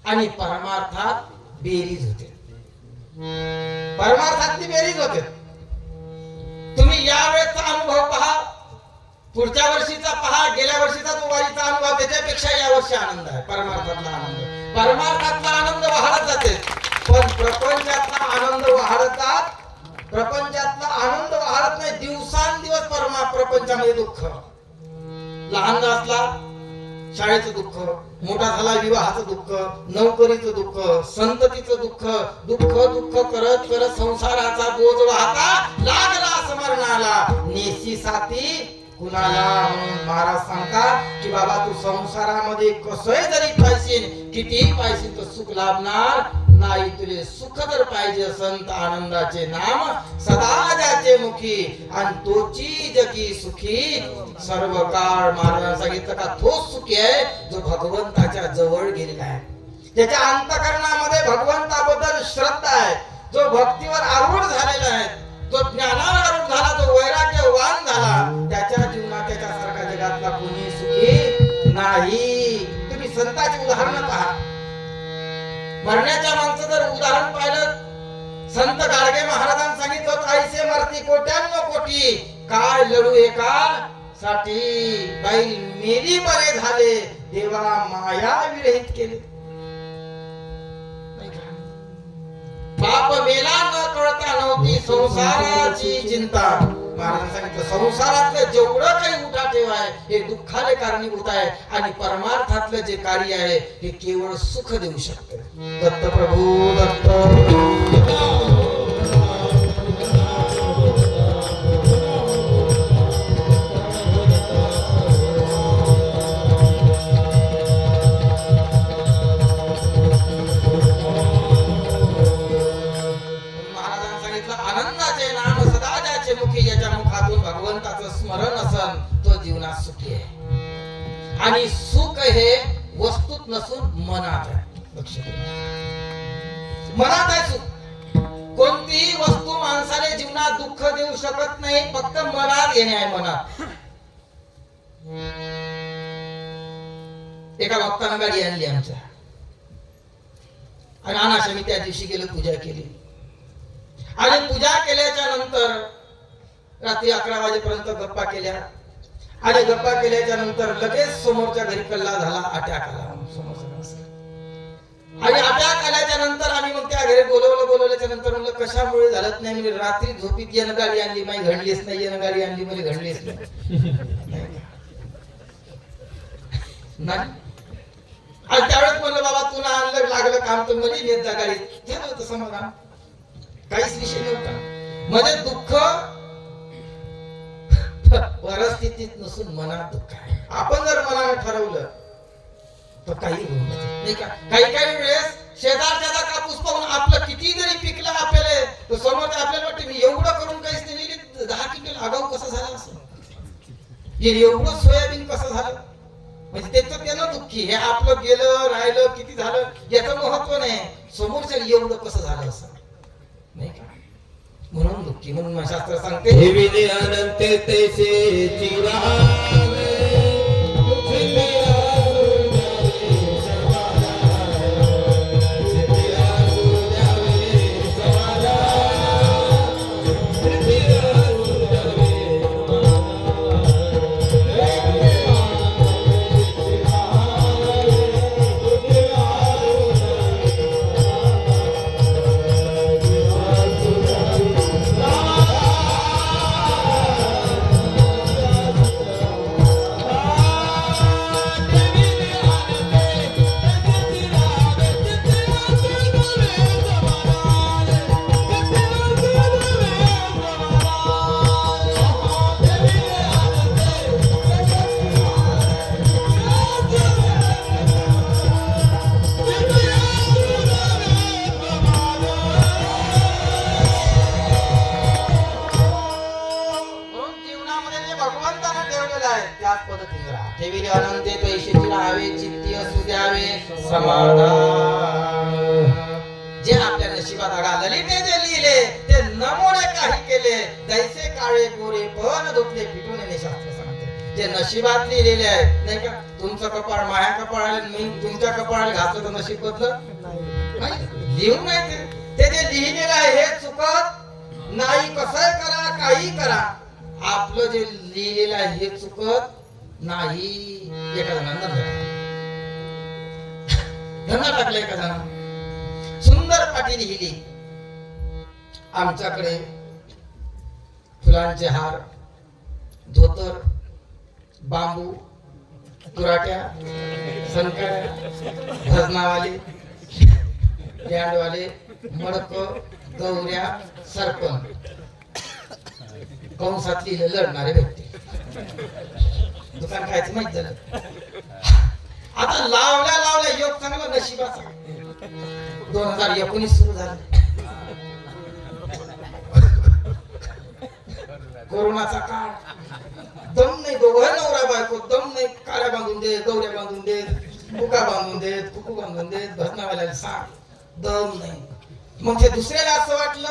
आणि परमार्थात बेरीज होते. परमार्थातली बेरीज होते. तुम्ही यावेळेचा अनुभव पहा, पुढच्या वर्षीचा पहा, गेल्या वर्षीचा जो वारीचा अनुभव, त्याच्यापेक्षा या वर्षी आनंद आहे. परमार्थातला आनंद, परमार्थातला आनंद वाढत जाते, पण प्रपंचातला आनंद वाढत जात, प्रपंचातला आनंद वाढत नाही. दिवसांदिवस प्रपंचामध्ये दुःख. लहान असला शाळेचं दुःख, मोठा झाला विवाहाचं दुःख, नोकरीचं दुःख, संततीचं दुःख, दुःख दुःख करत करत संसाराचा बोज वाहता लागला स्मरणाला, नेसी साथी कुणाला. म्हणून महाराज सांगतात की बाबा तू संसारामध्ये कसंही जरी पाहिशील, कितीही पाहिशील, तर सुख लाभणार नाही. तुले सुख जर पाहिजे संत आनंदाचे नाम सदा ज्याचे मुखी, आणि तोची जगी सुखी सर्व काळ. महाराजांनी सांगितलं का तोच सुखी आहे जो भगवंताच्या जवळ गेलेला आहे, त्याच्या अंतःकरणामध्ये भगवंताबद्दल श्रद्धा आहे, जो भक्तीवर आरूढ झालेला आहे, जो ज्ञानावर आरूढ झाला, जो वैराग्यवान झाला, त्याच्या जीवनात त्याच्यासारखा जगातला कोणी सुखी नाही. तुम्ही संतांची उदाहरण पहा. मरण्याच्या माणसं जर उदाहरण पाहिलं, संत गाडगे महाराजांनी सांगितलं होतं, ऐसे मरती कोट्यान्न कोटी, काय लढू एका साठी, बाई मेली बरे झाले, देवा माया विरहित केले. बाप मेला न कळता नव्हती संसाराची चिंता. महाराजांनी सांगितलं संसारातलं जेवढं काही उठाठेव आहे हे दुःखाले कारणीभूत आहे, आणि परमार्थातलं जे कार्य आहे हे केवळ सुख देऊ शकते. दत्त प्रभू दत्त. स्मरण असन तो जीवनात सुखी आहे. आणि सुख हे वस्तूत नसून मनात आहे. लक्ष मनात आहे सुख. कोणतीही वस्तू माणसाने जीवनात दुःख देऊ शकत नाही, फक्त मनात येणे आहे. मनात एका भक्तानं गाडी आणली आमच्या, आणि अनाश मी त्या दिवशी गेलो, पूजा केली, आणि पूजा केल्याच्या नंतर रात्री 11 वाजेपर्यंत गप्पा केल्या, आणि गप्पा केल्याच्या नंतर लगेच समोरच्या घरी कल्ला झाला, अटॅक आला समोरच्या. आणि अटॅक आल्याच्या नंतर आम्ही मग त्या घरी बोलवल्याच्या नंतर म्हणलं कशामुळे झालंच नाही. म्हणजे रात्री झोपीत येणं गाडी आणली, माझी घडलीच नाही, येणं गाडी आणली, म्हणजे घडलीच नाही. आणि त्यावेळेस म्हणलं बाबा तुला आणलं लागलं काम तर मध्ये नेत जा गाडीत, झालं होतं समाधान, काहीच विषय नव्हता. म्हणजे दुःख परिस्थितीत नसून मनात दुःख आहे. आपण जर मनाने ठरवलं तर काही होऊ नाही का. काही वेळेस शेजारच्या कापूस पाहून आपलं किती जरी पिकलं आपल्याला, तर समोरच्या आपल्याला वाटतं मी एवढं करून काहीच नाही, 10 क्विंटल आगाऊ कसं झालं असं, एवढं सोयाबीन कसं झालं, म्हणजे त्याचं त्यानं दुःखी. हे आपलं गेलं राहिलं किती झालं याचं महत्व नाही, समोरच्या एवढं कसं झालं असं नाही का, म्हणून दुःखी. म्हणून शास्त्र सांगते हे विने अनंत तैसे चिरावे, त्याच पद्धतीने राहा. ठेविले अनंते पैशाची राहावे, चित्ती असू द्यावे समाधान. जे आपल्या नशिबात ललिते जे लिहिले ते नमुने काही केले, जैसे काळे गोरे पण धुतले फिटून येणे शास्त्र सांगते. जे नशिबात लिहिलेले आहे नाही का, तुमचं कपाळ माया कपाळाला मी तुमच्या कपाळाला घातलं तर नशीब बदलत नाही, लिहून नाही. ते जे लिहिलेलं आहे हे चुकत नाही. कसं करा काही करा, आपलं जे लिहिलेलं आहे हे चुकत नाही. एका जणांना धंदा टाकला, एका जणांना सुंदर पाटी लिहिली, आमच्याकडे फुलांचे हार, धोतर, बांबू, तुराट्या, संकळ्या, भजनावाले, बँडवाले, मडक, गौऱ्या, सरपण, कंसात लिहिलं लढणारे व्यक्ती. दुकान खायचं माहित झालं. आता लावल्या लावल्या योग चांगला नशिबाचा 2019 सुरू झालं. कोरोनाचा काळ, दम नाही, दोघं नवरा बायको दम नाही. काळ्या बांधून देत, गौऱ्या बांधून देत, बुका बांधून देत, कुकू बांधून देत, भजनावाल्याला सांग, दम नाही. मग ते दुसऱ्याला असं वाटलं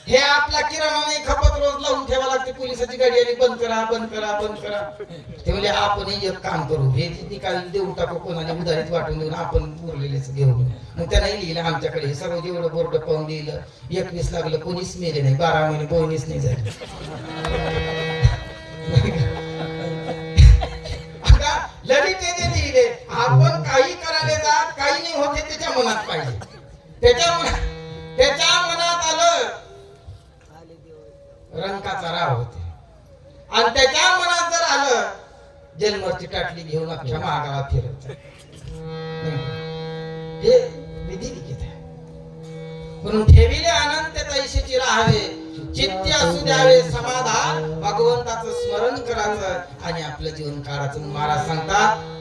हे आपला किराणा नाही खपत, रोज लावून ठेवा लागते, पोलिसाची गाडी आली बंद करा बंद करा बंद करा. ते म्हणजे आपण एक काम करू, हे निकाल देऊन टाकू, कोणाला उधारीत वाटून देऊन आपण उरलेलेच घेऊन. मग त्याने लिहिलं आमच्याकडे हे सर्व जेवढं बोर्ड पाहून लिहिलं, 21 लागलं, कोणीच मेले नाही, 12 महिने कोणीच नाही झाले. ललिते जे लिहिले, आपण काही करायला जात काही नाही होते त्याच्या मनात पाहिजे. त्याच्या मनात आलं रंकाचा राव होते, आणि त्याच्या मनात जर आलं जन्मरची टाटली घेऊन अख्ख्या महागावात फिरत. हे विधी लिखित आहे. म्हणून ठेविले अनंत तैशीची राहावे, चित्ती असू द्यावे समाधान. भगवंताचं स्मरण करायचं आणि आपलं जीवन काढायचं. महाराज सांगतात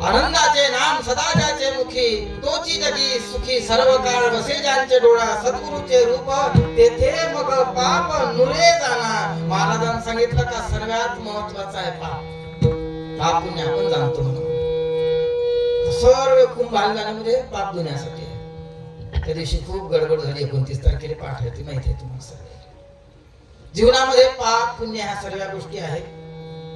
आनंदाचे नाम सदा ज्याचे मुखी, तोची जगी सुखी सर्व काळ. बसे ज्यांचे डोळा सद्गुरूचे रूप, तेथे मग पाप नुरे जाणार. महाराजांनी सांगितलं का सर्वात महत्वाचं आहे पाप. पाप पुण्य आपण जाणतो म्हणून सर्व कुंभाल जाण्यामध्ये पाप धुण्यासाठी आहे. त्या दिवशी खूप गडबड झाली. 29 तारखेला पाठ आहे, ती माहिती आहे तुम्हाला सर्व. जीवनामध्ये पाप पुण्य ह्या सर्व गोष्टी आहेत.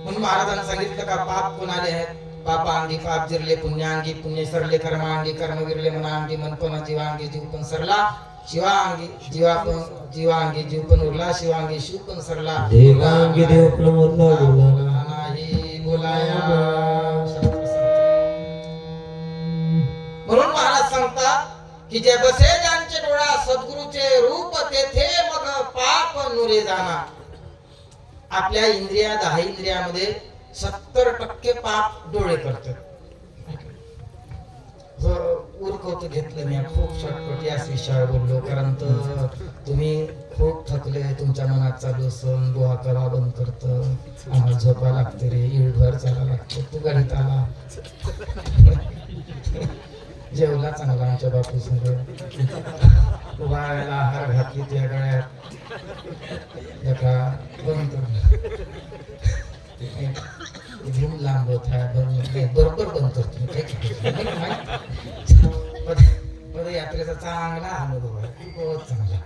म्हणून महाराजांनी सांगितलं का पाप कोणाले आहेत. पापांगी पाप जिरले, पुण्याअंगी पुण्य सरले, कर्मांगी कर्म विरले, मनांगी मन पण, जीवांगी जीव पण सरला, शिवांगी जीवांगी जीव पण उरला, शिवांगी शिव पण सरला, देवांगी देव पण उरला नाही बोलाया. म्हणून महाराज सांगतात की जे बसे ज्यांचे डोळा सद्गुरूचे रूप, तेथे मग पाप नुरे जाणार. आपल्या इंद्रिया 10 इंद्रियामध्ये 70% पाप डोळे करतात. उरकवत घेतलं मी खूप शॉर्टकट याच विषयावर बोललो, कारण तर तुम्ही खूप थकले, तुमच्या मनात चालू असून डोहा कवा बंद करत, आम्हाला झोपा लागते रे, इळभर चाला लागतो. तू गाडीत आला, जेवला चांगला आमच्या बापू संग, वाळायला आहार घातली त्या गळ्यात, एका बंद घेऊन लांब होत आहे बरोबर बंद करतो. पदयात्रेचा चांगला अनुभव आहे, खूपच चांगला,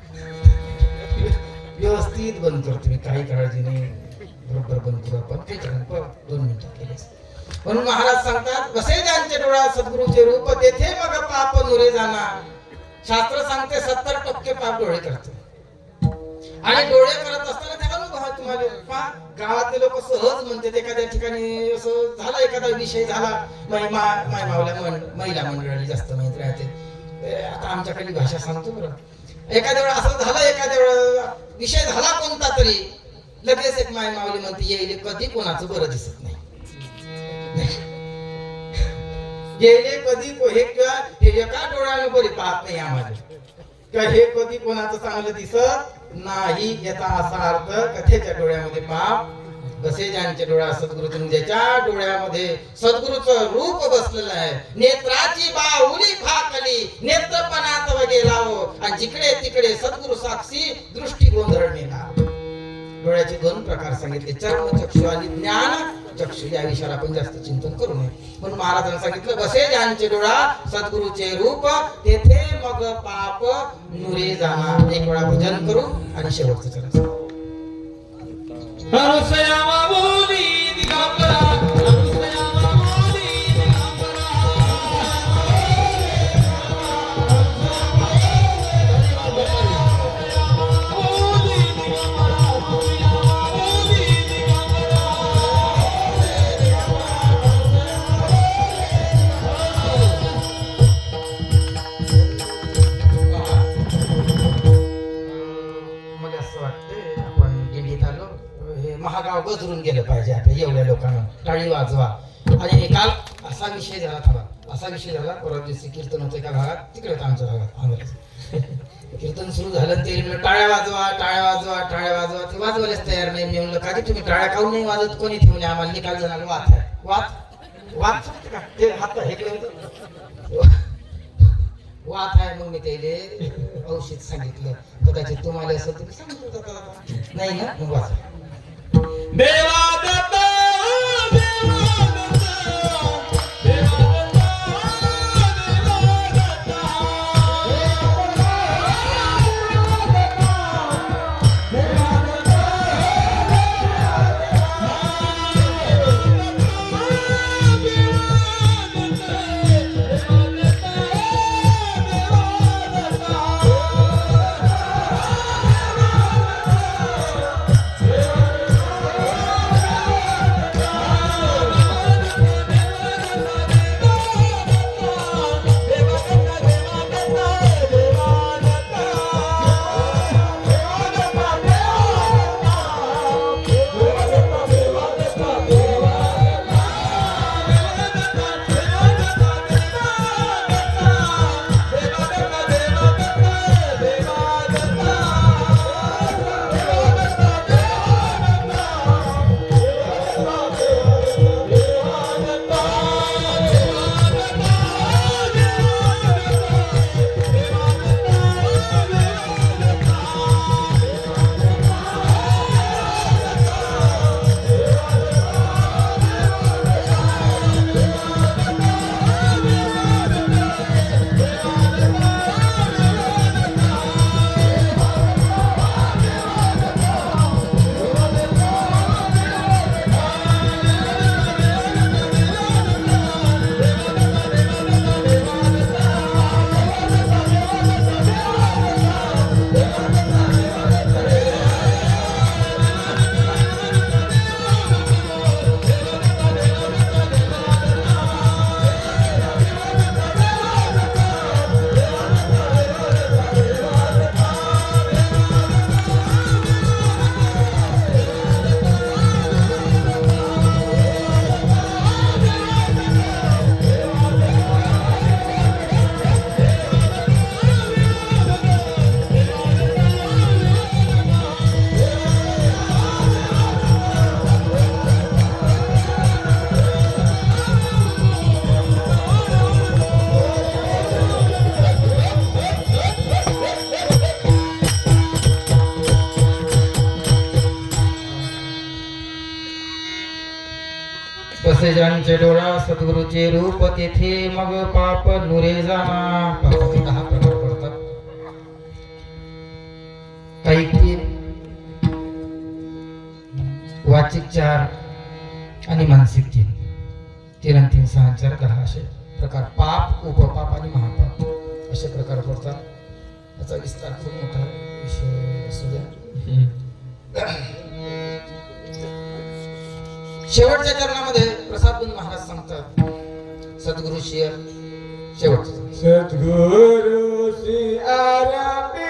व्यवस्थित बंद करतो मी, काही काळजी नाही, बरोबर बंद करू आपण. त्याच्यानंतर 2 मिनिटात केले. म्हणून महाराज सांगतात बसे ज्यांचे डोळा सद्गुरूचे रूप, तेथे मग पाप नुरे जाणार. शास्त्र सांगते 70% पाप डोळे करते. आणि डोळे करत असताना त्याला अनुभव आहे तुम्हाला. गावातले लोक सहज म्हणतात, एखाद्या ठिकाणी असं झाला, एखादा विषय झाला, महिला मंडळी जास्त माहित राहते. आता आमच्याकडे भाषा सांगतो बरं, एखाद्या वेळा असं झालं, एखाद्या वेळा विषय झाला कोणता तरी, लगेच एक मायमावली म्हणते येईल कधी कोणाचं बरं दिसत नाही, गेले कधी हे किंवा हे एका डोळ्याने बरी पाहत नाही आम्हाला, किंवा हे कधी कोणाचं चांगलं दिसत नाही. याचा असा अर्थ कथेच्या डोळ्यामध्ये पाप बसे ज्यांच्या डोळ्या सद्गुरू, ज्याच्या डोळ्यामध्ये सद्गुरूचं रूप बसलेलं आहे. नेत्राची बाहुली फाकली, नेत्रपणात वगे लावो, आणि जिकडे तिकडे सद्गुरू साक्षी दृष्टी गोंधळ नेला. डोळ्याचे 2 प्रकार सांगितले, चर्मचक्षु आणि ज्ञान चक्षु या विषयावर आपण जास्त चिंतन करू नये. म्हणून महाराजांनी सांगितलं बसे ज्यांचे डोळा सद्गुरूचे रूप तेथे मग पाप नुरे जाणार. एक वेळा भजन करू आणि शेवटचं चरण. हनुसया मामुली दिगंबरा हनुसया मामुली दिगंबरा मला असं वाटतं आपण दिल्लीत आलो, हे महागाव गजरून गेलं पाहिजे आपल्या एवढ्या लोकांना. टाळी वाजवा. आणि काल असा विषय झाला, थांबा, असा विषय झाला. परवा दिवशी कीर्तन होतं एका भागात, तिकडे होतं आमच्या भागात आंध्राचं. कीर्तन सुरू झालं ते म्हणलं टाळ्या वाजवा टाळ्या वाजवा टाळ्या वाजवा. ते वाजवायलाच तयार नाही. मी म्हणलं का की तुम्ही टाळ्या काऊन नाही वाजत? कोणी ठेवले आम्हाला निकाल झाला वाद आहे. वाद सांगते का ते हात हे वाद आहे. मग मी त्याले औषध सांगितलं. कदाचित तुम्हाला असं तुम्ही सांगितलं होतं. नाही ना, मग वाचा. देवा दत्ता तसे ज्यांचे डोळा सद्गुरूचे रूप तेथे मग पाप नुरे जाना. पापाचे 10 प्रकार पडतात. काही 3, वाचिक 4 आणि मानसिक 3. 3 आणि 3 6 4 10 असे प्रकार. पाप, उपपाप आणि महापाप असे प्रकार पडतात. याचा विस्तार खूप मोठा विषय असू द्या. शेवटच्या चरणामध्ये प्रसादबंद महाराज सांगतात सद्गुरु शिय शेवटचं. सद्गुरु सियारपी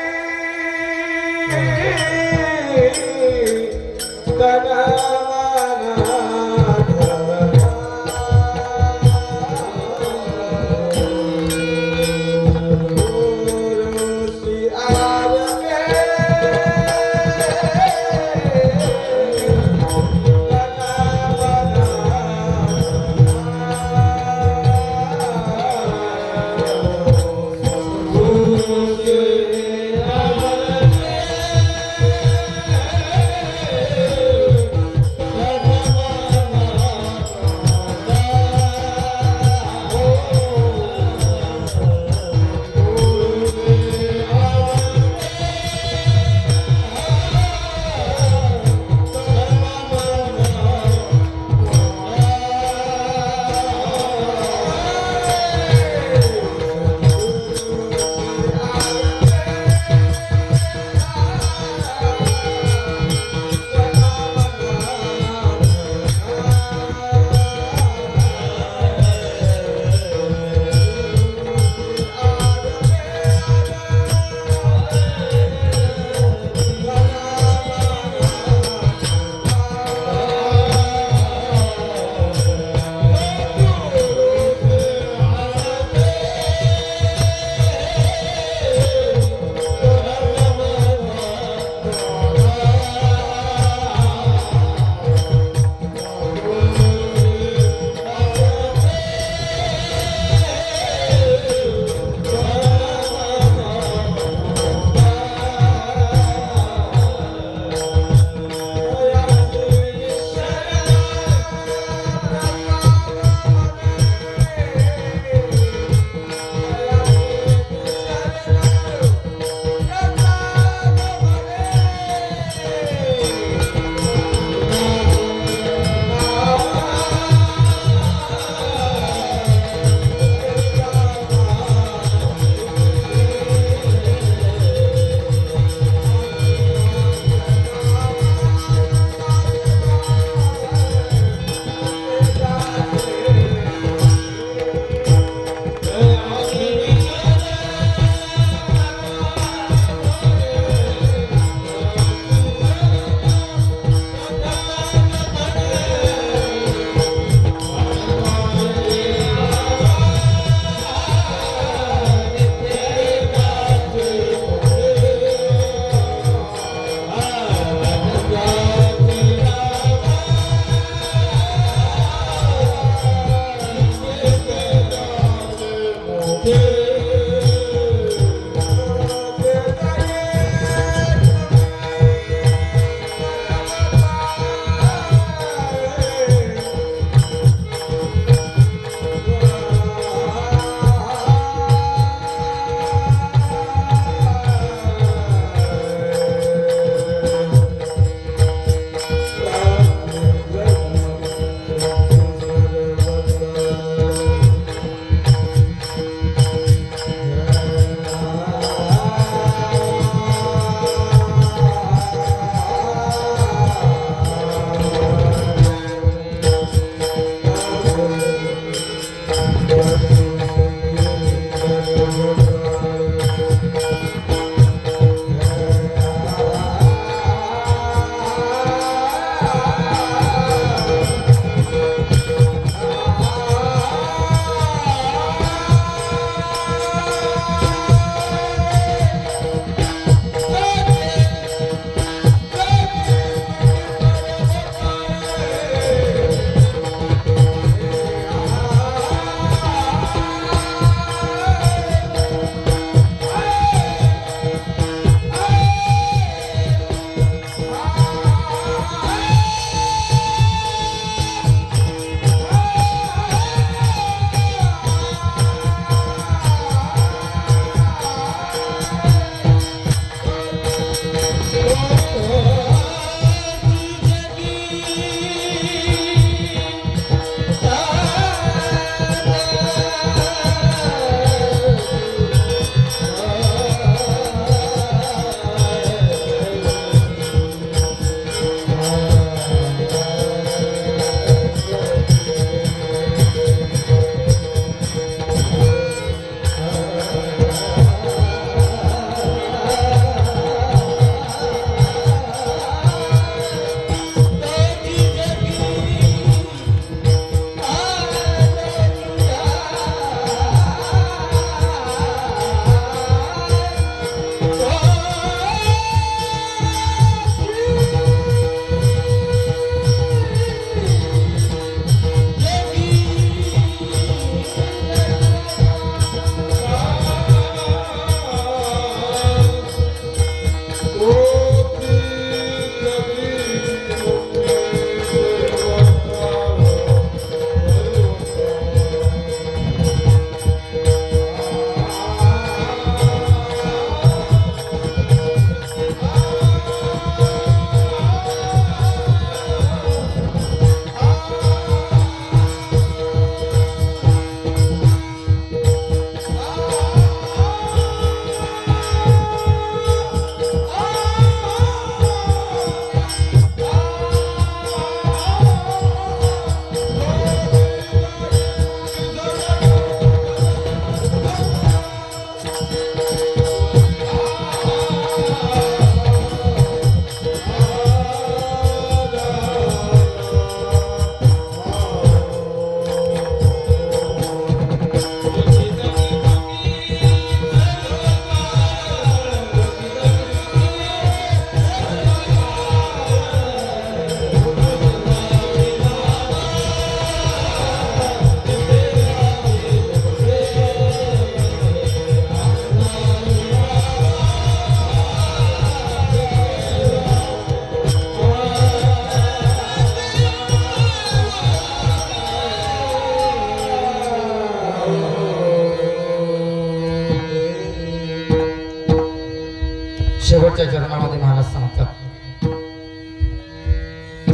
सद्गुरूंच्या चरणामध्ये महाराज सांगतात,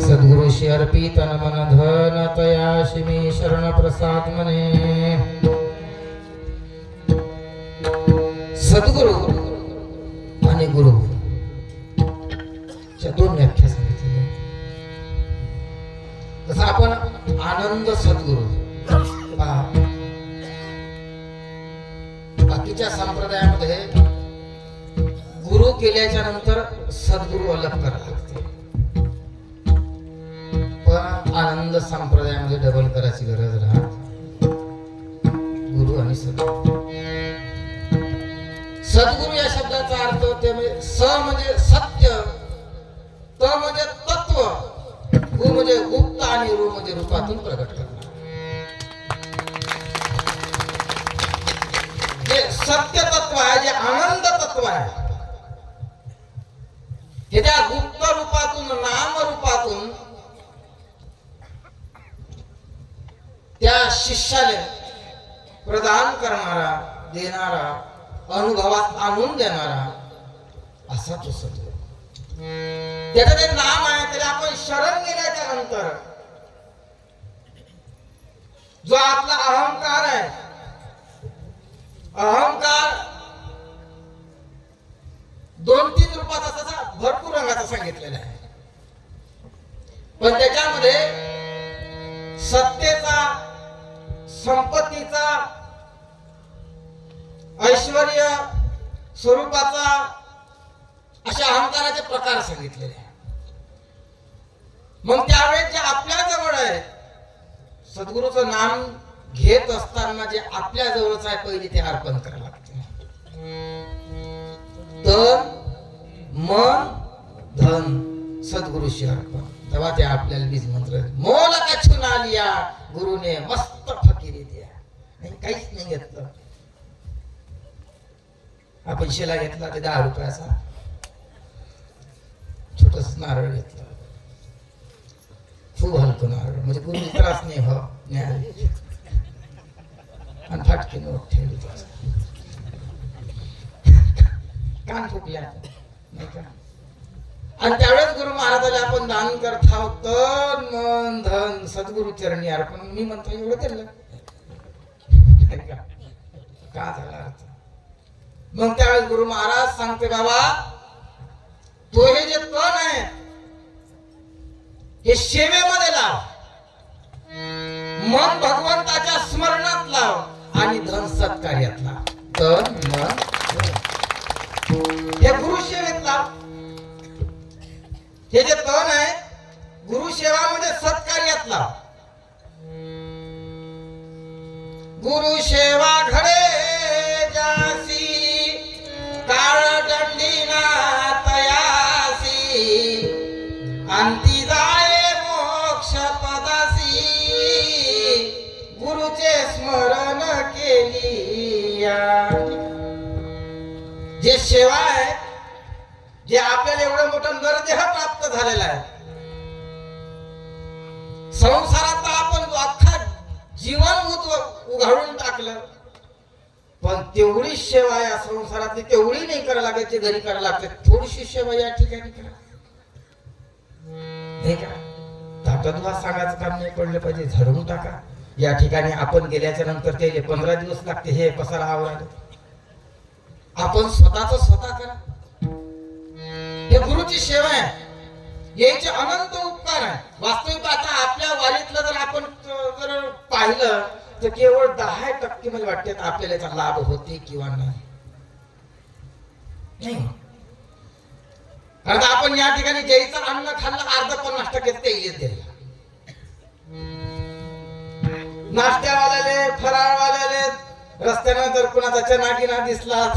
सद्गुरुशी अर्पित तन मन धन तयाशी मी शरण प्रसाद मने. सद्गुरु आणि गुरु च्या दोन व्याख्या सांगितल्या. जसं आपण आनंद सद्गुरु पहा, बाकीच्या संप्रदायामध्ये गुरु केल्याच्या नंतर सद्गुरु अलग करायला लागते, पण आनंद संप्रदायामध्ये डबल करायची गरज राहत. गुरु आणि सद्गुरु. सद्गुरु या शब्दाचा अर्थ ते म्हणजे स म्हणजे सत्य, त म्हणजे तत्व, गु म्हणजे गुप्त आणि रू म्हणजे रूपातून प्रगट करणार. जे सत्य तत्व आहे, जे आनंद तत्व आहे, हे त्या गुप्त रूपातून नाम रूपातून त्या शिष्याला प्रदान करणारा, देणारा, अनुभवात आणून देणारा असा तो सद्गुरु. त्याचं ते नाम आहे. त्याला आपण शरण गेल्याच्या नंतर जो आपला अहंकार आहे, अहंकार 2-3 रूपात असा भरपूर रंगाचा सांगितलेला आहे, पण त्याच्यामध्ये सत्तेचा, संपत्तीचा, ऐश्वर्य स्वरूपाचा असे अहंकाराचे प्रकार सांगितलेले आहे. मग त्यावेळेस जे आपल्या जवळ आहे, सद्गुरूचं नाम घेत असताना जे आपल्या जवळच आहे पहिले ते अर्पण करायला लागते. तन मन धन सद्गुरूशी अर्पण. तेव्हा ते आपल्याला बीज मंत्र मोल कछू ना लिया गुरुने मस्त फकीरी द्या. नाही काहीच नाही घेतलं. आपण शिला घेतला ते 10 रुपयाचा, छोटस नारळ घेतलं, खूप हलकं नारळ, म्हणजे गुरु त्रास नाही हो न्याय, आणि फाटकीने ओठ ठेवली, कान फुकल्या नाही का. आणि त्यावेळेस गुरु महाराजाला आपण दान करत आहोत, तन मन धन सद्गुरु चरणी अर्पण. मी म्हणतो एवढं केलं का झाला अर्थ. मग त्यावेळेस गुरु महाराज सांगते, बाबा तो हे जे तन आहे हे सेवेमध्ये लाव, मन भगवंताच्या स्मरणात लाव आणि धन सत्कार्यात लाव. तन मन हे गुरु सेवेत लाव. हे जे तन आहे गुरु सेवा म्हणजे सत्कार्यात लाव. गुरु सेवा घडे जासी काळ दंडीना तयासी अंती जाये मोक्ष पदासी गुरुचे स्मरण केली. जे सेवा आहे, जे आपल्याला एवढं मोठं नरदेह प्राप्त झालेला आहे, संसारात आपण अख्खा जीवन उघडून टाकलं, पण तेवढी सेवा या संसारातली तेवढी नाही करायला लागायची, घरी करायला लागते. थोडीशी सेवा या ठिकाणी करा नाही का. ताटदुहा सांगायचं काम नाही पडलं पाहिजे, झडवून टाका. या ठिकाणी आपण गेल्याच्या नंतर ते 15 दिवस लागते हे पसारा आवरायला. आपण स्वतः करा. हे गुरुची सेवा आहे, याचे अनंत उपकार आहे. वास्तविक आता आपल्या वारीतलं जर आपण जर पाहिलं तर केवळ 10% मला वाटते आपल्याला याचा लाभ होते किंवा नाही. कारण आपण या ठिकाणी ज्याचं अन्न खाल्लं 50% ते येत दिलं. नाश्त्यावाल्याले, फराळवाल्याले, रस्त्यानं जर कुणाचा चनागिना दिसला,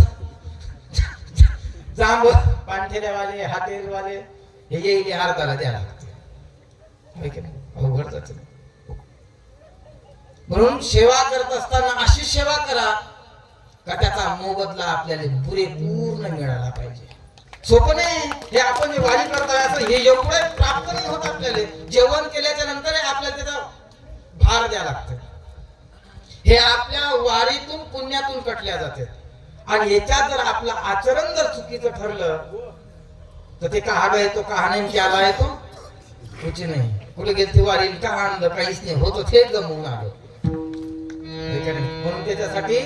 जांब पाणठेल्यावाले, हाटेलवाले, हे येईल अर्धाला द्यायला लागते. अवघड जाते. म्हणून सेवा करत असताना अशी सेवा करा का त्याचा मोबदला आपल्याला पुरेपूर्ण मिळाला पाहिजे. सोपं नाही हे. आपण जे वारी करतोय असं हे एवढं प्राप्त नाही होत आपल्याला. जेवण केल्याच्या नंतर आपल्याला त्याचा भार द्यावा लागतो. हे आपल्या वारीतून पुण्यातून कटल्या जाते. आणि याच्यात जर आपलं आचरण जर चुकीचं ठरलं तर ते कहा गए तो कहा नाही क्या लाए तो कुछ नाही. कुठे गेलती वारी का आणलं काहीच नाही होतो ते गमवून आलो. हे का नाही? म्हणून त्याच्यासाठी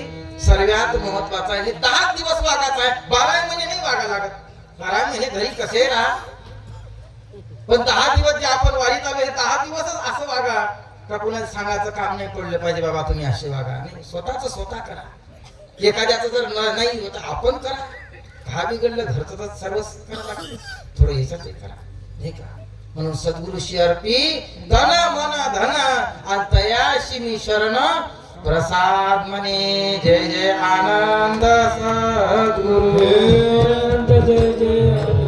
सर्वात महत्वाचा आहे 10 दिवस वागायचा आहे. 12 महिने नाही वागा लागत. 12 महिने घरी कसे राहा, पण 10 दिवस जे आपण वारीत आलो हे 10 दिवसच असं वागा का कुणाला सांगायचं काम नाही पडलं पाहिजे बाबा तुम्ही असे वागा. नाही, स्वतः करा. एखाद्याचं जर नाही होत आपण करा. हा बिघडलं घरचं तर सर्वच करा लागतं. थोडं ह्याच्यात करा नाही का. म्हणून सद्गुरु अर्पी धन मन धन अंतयाशी मी शरण प्रसाद म्हणे. जय जय आनंद सद्गुरु. जय जय